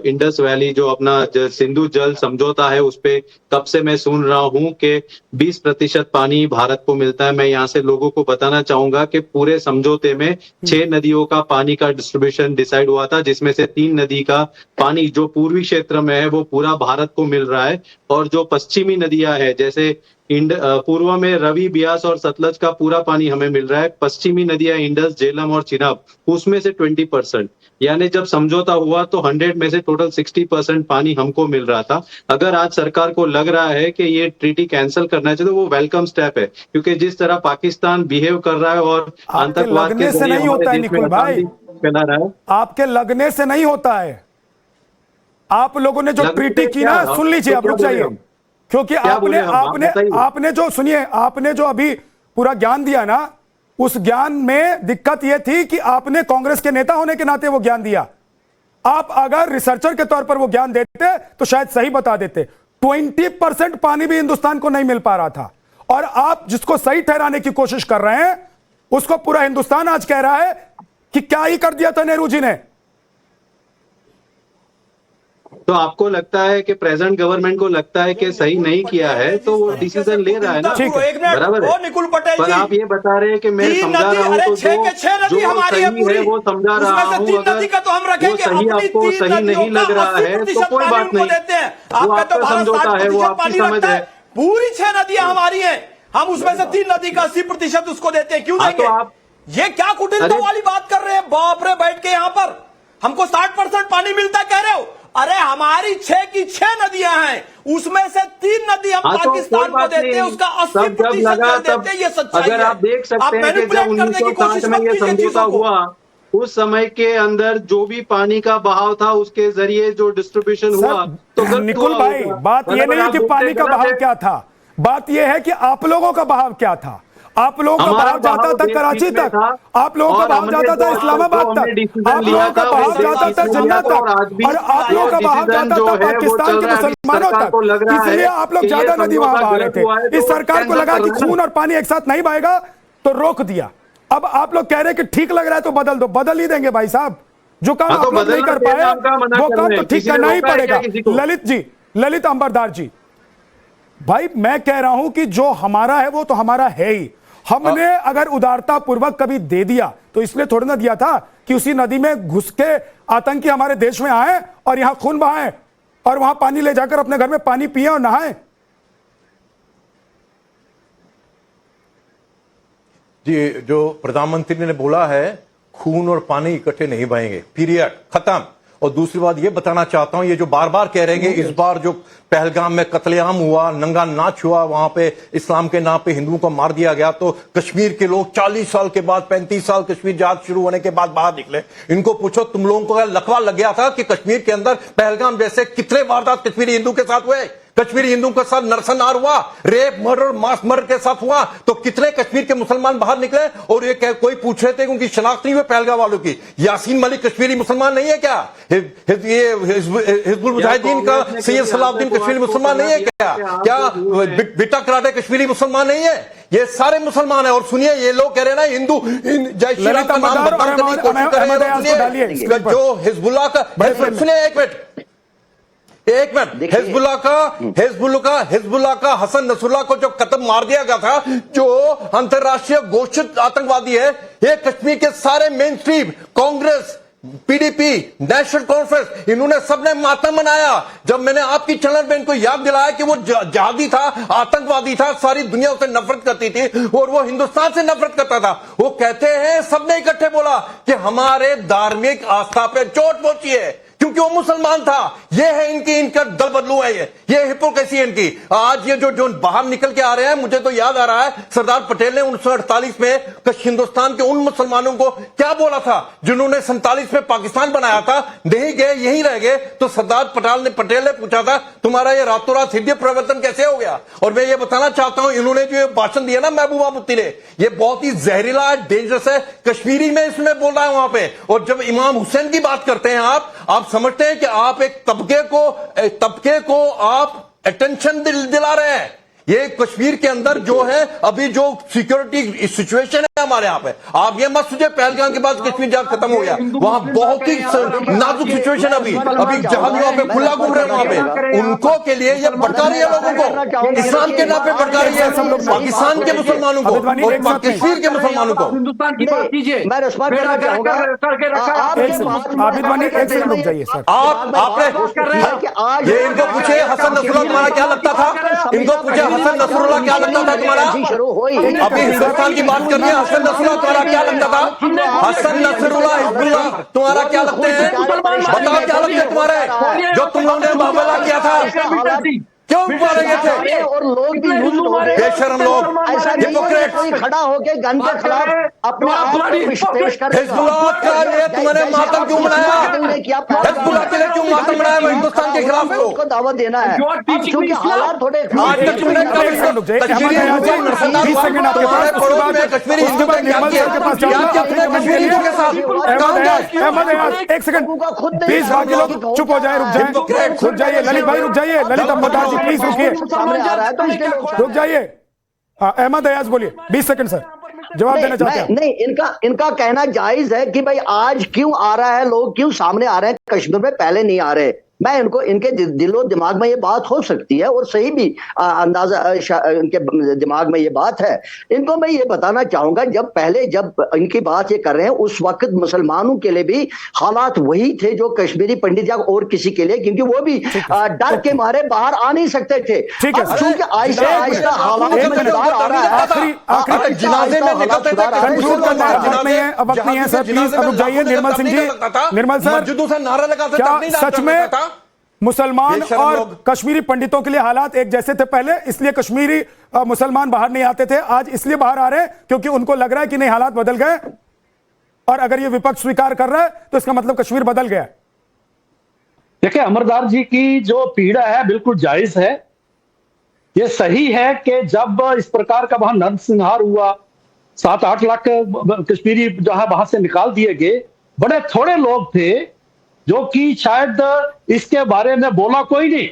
इंडस वैली जो अपना सिंधु जल समझौता है उस पे कब से मैं सुन रहा हूं कि 20% पानी भारत को मिलता है। मैं यहाँ से लोगों को बताना चाहूंगा कि पूरे समझौते में 6 नदियों का पानी का डिस्ट्रीब्यूशन डिसाइड हुआ था, जिसमें से 3 नदी का पानी जो पूर्वी क्षेत्र में है वो पूरा भारत को मिल रहा है, और जो पश्चिमी नदियां है जैसे पूर्व में रवि, ब्यास और सतलज का पूरा पानी हमें मिल रहा है। पश्चिमी नदियां इंडस, झेलम और चिनाब उसमें से 20%, यानी जब समझौता हुआ तो 100 में से टोटल 60% पानी हमको मिल रहा था। अगर आज सरकार को लग रहा है कि ये ट्रीटी कैंसिल करना चाहिए तो वो वेलकम स्टेप है, क्योंकि जिस तरह पाकिस्तान बिहेव कर रहा है और आतंकवाद के से नहीं होता है निकुल भाई, फैला रहा है, आपके लगने से नहीं होता है। आप लोगों ने जो ट्रीटी की ना, सुन लीजिए, आप रुक जाइए, क्योंकि आपने जो सुनिए, आपने जो अभी पूरा ज्ञान दिया ना, उस ज्ञान में दिक्कत यह थी कि आपने कांग्रेस के नेता होने के नाते वो ज्ञान दिया। आप अगर रिसर्चर के तौर पर वो ज्ञान देते तो शायद सही बता देते। 20% पानी भी हिंदुस्तान को नहीं मिल पा रहा था, और आप जिसको सही ठहराने की कोशिश कर रहे हैं उसको पूरा हिंदुस्तान आज कह रहा है कि क्या ही कर दिया था नेहरू जी ने। तो आपको लगता है कि प्रेजेंट गवर्नमेंट को लगता है कि सही नहीं किया है, तो वो डिसीजन ले रहा है ना, ठीक है। एक मिनट, बराबर ओ है। निकुल पटेल पर जी, आप ये बता रहे हैं कि मैं तीन समझा नदी, रहा हूँ, अरे तो छह के छह नदी जो हमारी सही है पूरी, है वो समझा उसमें रहा से हूँ। 3 अगर नदी का तो हम रखेंगे, वो सही अपनी आपको 3 सही नहीं नदियों लग का रहा है तो 80% कोई पानी बात उनको नहीं, देते हैं। वो आपका तो आपका भारत समझौता है, वो 60% आपकी पानी समझ रखता है। है, पूरी 6 नदियां हमारी हैं, हम उसमें से 3 नदी का 80% उसको देते हैं, क्यों हाँ, तो देंगे? आप- ये क्या कुटिलता अरे- वाली बात कर रहे हैं, बाप रे, बैठ के यहाँ पर हमको 60% पानी मिलता है कह रहे हो? अरे हमारी 6 की 6 नदियां हैं, उसमें से 3 नदी हम हाँ, तो पाकिस्तान कोई को बात देते हैं, नहीं। उसका तब जब 80% लगा जल तब देते हैं, ये सच्चाई अगर है। आप देख सकते हैं कि जब मैनिपुलेट करने की 1960 कोशिश में मत ये कीजिए समझौता चीजों को। हुआ, उस समय के अंदर जो भी पानी का बहाव था उसके जरिए जो डिस्ट्रीब्यूशन हुआ तो गलत निकुल हुआ भाई, होगा। बात ये मतलब नहीं है आप कि बोलते पानी का गलत बहाव है। क्या था, बात ये है कि आप लोगों का बहाव क्या था। आप लोगों का हमारा बहाव जाता बहाव था देश कराची बीच में तक, था, आप लोगों का और बहाव हमने जाता था जो इस्लामाबाद हमने तक, डिसीजन आप लिया लोगों का था, बहाव वो जाता देश था बीच में जिन्ना लिया था, और आज तक, भी और आप जो लोगों का बहाव डिसीजन जाता जो था है वो पाकिस्तान चल के रहा है। अभी मुसलमानों सरकार तक, को लग रहा इसलिए है आप लोग कि ये ज्यादा नदी वहां समझौता बहा रहे गलत हुआ है, थे। इस तो सरकार को कैंसिल लगा कि करना है। खून और पानी एक साथ नहीं बहेगा तो रोक दिया। अब आप लोग कह रहे हैं कि ठीक लग रहा है तो बदल दो, बदल ही देंगे भाई साहब। जो काम हाँ, तो आप लोग नहीं बदलना कर चाहिए, पाए आपका मना वो कर काम रहे तो हैं। ठीक किसी ने करना ही रोका है क्या पड़ेगा। किसी को? ललित जी, ललित अंबरदार जी, भाई मैं कह रहा हूं कि जो हमारा है वो तो हमारा है ही। हमने अगर उदारता पूर्वक कभी दे दिया तो इसलिए थोड़ी ना दिया था कि उसी नदी में घुस के आतंकी हमारे देश में आए और यहां खून बहाएं और वहां पानी ले जाकर अपने घर में पानी पिए और नहाएं। जी, जो प्रधानमंत्री ने बोला है खून और पानी इकट्ठे नहीं बहेंगे, पीरियड, खत्म। और दूसरी बात ये बताना चाहता हूं, ये जो बार बार कह रहे हैं इस बार जो पहलगाम में कत्लेआम हुआ, नंगा नाच हुआ, वहां पे इस्लाम के नाम पे हिंदुओं को मार दिया गया, तो कश्मीर के लोग 40 साल के बाद, 35 साल कश्मीर जात शुरू होने के बाद बाहर निकले। इनको पूछो तुम लोगों को लकवा लग गया था कि कश्मीर के अंदर पहलगाम जैसे कितने वारदात कश्मीरी हिंदू के साथ हुए, कश्मीरी हिंदुओं के साथ नरसंहार हुआ, रेप, मर्डर, मास मर्डर के साथ हुआ, तो कितने कश्मीर के मुसलमान बाहर निकले? और ये कोई पूछ रहे थे उनकी शनाख्त नहीं हुई पहलगाम वालों की। यासीन मलिक कश्मीरी मुसलमान नहीं है क्या? ये हिजबुल मुजाहिदीन का सैयद सलाउद्दीन कश्मीरी मुसलमान नहीं है क्या? क्या बिट्टा कराटे कश्मीरी मुसलमान नहीं है? ये सारे मुसलमान है। और सुनिए, ये लोग कह रहे हैं ना हिंदू जय श्री राम का नाम बदनाम करने की कोशिश कर रहे हैं। सुनिए, जो हिजबुल्लाह का, सुनिए एक मिनट, हिजबुल्लाह का हसन नसरुल्लाह को जो कत्ल मार दिया गया था, जो अंतरराष्ट्रीय घोषित आतंकवादी है, ये कश्मीर के सारे main stream, Congress, PDP, national conference, इन्होंने सबने मातम मनाया। जब मैंने आपकी चैनल पे इनको याद दिलाया कि वो जिहादी था, आतंकवादी था, सारी दुनिया उसे नफरत करती थी और वो हिंदुस्तान से नफरत करता था, वो कहते हैं, सबने इकट्ठे बोला कि हमारे धार्मिक आस्था पे चोट पहुंची है क्योंकि वो मुसलमान था। ये है इनका दल बदलू है, ये हिपोक्रेसी है इनकी। आज ये जो बाहर निकल के आ रहे हैं, मुझे तो याद आ रहा है सरदार पटेल ने 1948 में हिंदुस्तान के उन मुसलमानों को क्या बोला था जिन्होंने 47 में पाकिस्तान बनाया था, नहीं गए, यहीं रह गए। तो सरदार पटेल ने पूछा था तुम्हारा ये रातों रात हृदय परिवर्तन कैसे हो गया? और मैं ये बताना चाहता हूं, इन्होंने जो भाषण दिया ना महबूबा मुफ्ती ने, ये बहुत ही जहरीला है, डेंजरस है। कश्मीरी में इसमें बोल रहा है वहां पे। और जब इमाम हुसैन की बात करते हैं आप समझते हैं कि आप एक तबके को आप अटेंशन दिला रहे हैं। ये कश्मीर के अंदर जो है अभी जो सिक्योरिटी सिचुएशन है हमारे यहाँ पे, आप ये मत सोचिए पहलगाम के बाद कश्मीर जहां खत्म हो गया, वहां बहुत ही नाजुक सिचुएशन अभी जहाज वहां पे खुला घूम रहे हैं वहां पे। उनको के लिए ये भड़का रही है लोगों को, इस्लाम के नाम पे भड़का रही है पाकिस्तान के मुसलमानों को और कश्मीर के मुसलमानों को। हिंदुस्तान की बात कीजिए। मैं रिस्पॉन्ड करना चाहूंगा। आबिद वानी एक सेकंड रुक जाइए सर। आपने ये इनको पूछे हसन नसरुल्लाह तुम्हारा क्या लगता था, इनको पूछे हसन नसरुल्लाह क्या लगता था तुम्हारा? अभी हिंदुस्तान की बात कर रही है, हसन नसरुल्लाह तुम्हारा क्या लगता था? हसन नसरुल्लाह हिजबुल्लाह तुम्हारा क्या लगते हैं? बताओ क्या लगते हैं तुम्हारे, जो तुम लोगों ने मुकाबला किया था? क्यों मारेंगे थे? और लोग भी बेशरम लोग, कोई खड़ा होके गन के खिलाफ अपने आप को पेश कर हिजबुल्लाह का लिए तुमने मातम क्यों मनाया? हिजबुल्लाह के लिए क्यों मातम मनाया? वो हिंदुस्तान के खिलाफ है, उसको दावत देना है। क्योंकि हालात थोड़े आज तक तुमने कश्मीरी हिंदुओं को नरसंहार हुआ, तुम्हारे पड़ोस में कश्मीरी हिंदू ने क्या किया? क्या किया तुमने कश्मीरी हिंदू के साथ? एक सेकंड प्लीज, बाकी लोग चुप हो जाए, रुक जाइए ललित भाई, रुक जाइए ललित अंबरदार जी प्लीज रुकिए, रुक जाइए। अहमद अयाज बोलिए, 20 सेकंड सर, जवाब देना चाहते हैं। नहीं, इनका कहना जायज है कि भाई आज क्यों आ रहा है, लोग क्यों सामने आ रहे हैं कश्मीर में, पहले नहीं आ रहे। मैं इनको इनके दिलो दिमाग में ये बात हो सकती है और सही भी अंदाजा इनके दिमाग में ये बात है। इनको मैं ये बताना चाहूंगा, जब इनकी बात ये कर रहे हैं उस वक्त मुसलमानों के लिए भी हालात वही थे जो कश्मीरी पंडित या और किसी के लिए, क्योंकि वो भी डर के मारे बाहर आ नहीं सकते थे। ठीक है, चूंकि आहिस्ता आहिस्ता हालात में सुधार आ रहा है। आखिरी जनाजे में निकलते थे, कंक्लूड करना है, वक्त नहीं है सर, प्लीज अब रुक जाइए। निर्मल सिंह जी, निर्मल सर, मस्जिदों से नारा लगाते क्या तब नहीं सच में मुसलमान बेशरम और लोग। कश्मीरी पंडितों के लिए हालात एक जैसे थे पहले, इसलिए कश्मीरी मुसलमान बाहर नहीं आते थे, आज इसलिए बाहर आ रहे हैं क्योंकि उनको लग रहा है कि नहीं हालात बदल गए, और अगर ये विपक्ष स्वीकार कर रहा है तो इसका मतलब कश्मीर बदल गया। देखिए, अमरदार जी की जो पीड़ा है बिल्कुल जायज है। ये सही है कि जब इस प्रकार का वहां नरसंहार हुआ, 7-8 लाख कश्मीरी जहां वहां से निकाल दिए गए, बड़े थोड़े लोग थे जो कि शायद इसके बारे में बोला कोई नहीं,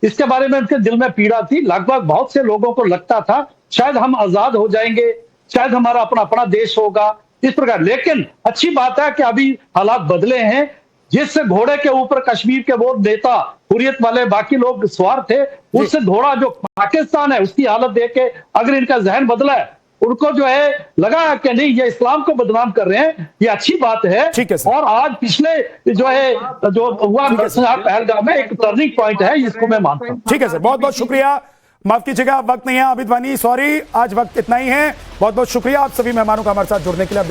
इसके बारे में उनके दिल में पीड़ा थी। लगभग बहुत से लोगों को लगता था शायद हम आजाद हो जाएंगे, शायद हमारा अपना देश होगा, इस प्रकार। लेकिन अच्छी बात है कि अभी हालात बदले हैं। जिस घोड़े के ऊपर कश्मीर के वो नेता हुर्रियत वाले बाकी लोग सवार थे, उससे घोड़ा जो पाकिस्तान है उसकी हालत देख के अगर इनका जहन बदला है, उनको जो है लगा कि नहीं ये इस्लाम को बदनाम कर रहे हैं, ये अच्छी बात है। ठीक है सर। और आज पिछले जो हुआ पहलगाम में एक टर्निंग पॉइंट है, इसको मैं मानता हूं। ठीक है सर, बहुत बहुत शुक्रिया। माफ कीजिएगा, वक्त नहीं है आबिद वानी, सॉरी, आज वक्त इतना ही है। बहुत बहुत शुक्रिया आप सभी मेहमानों का हमारे साथ जुड़ने के लिए।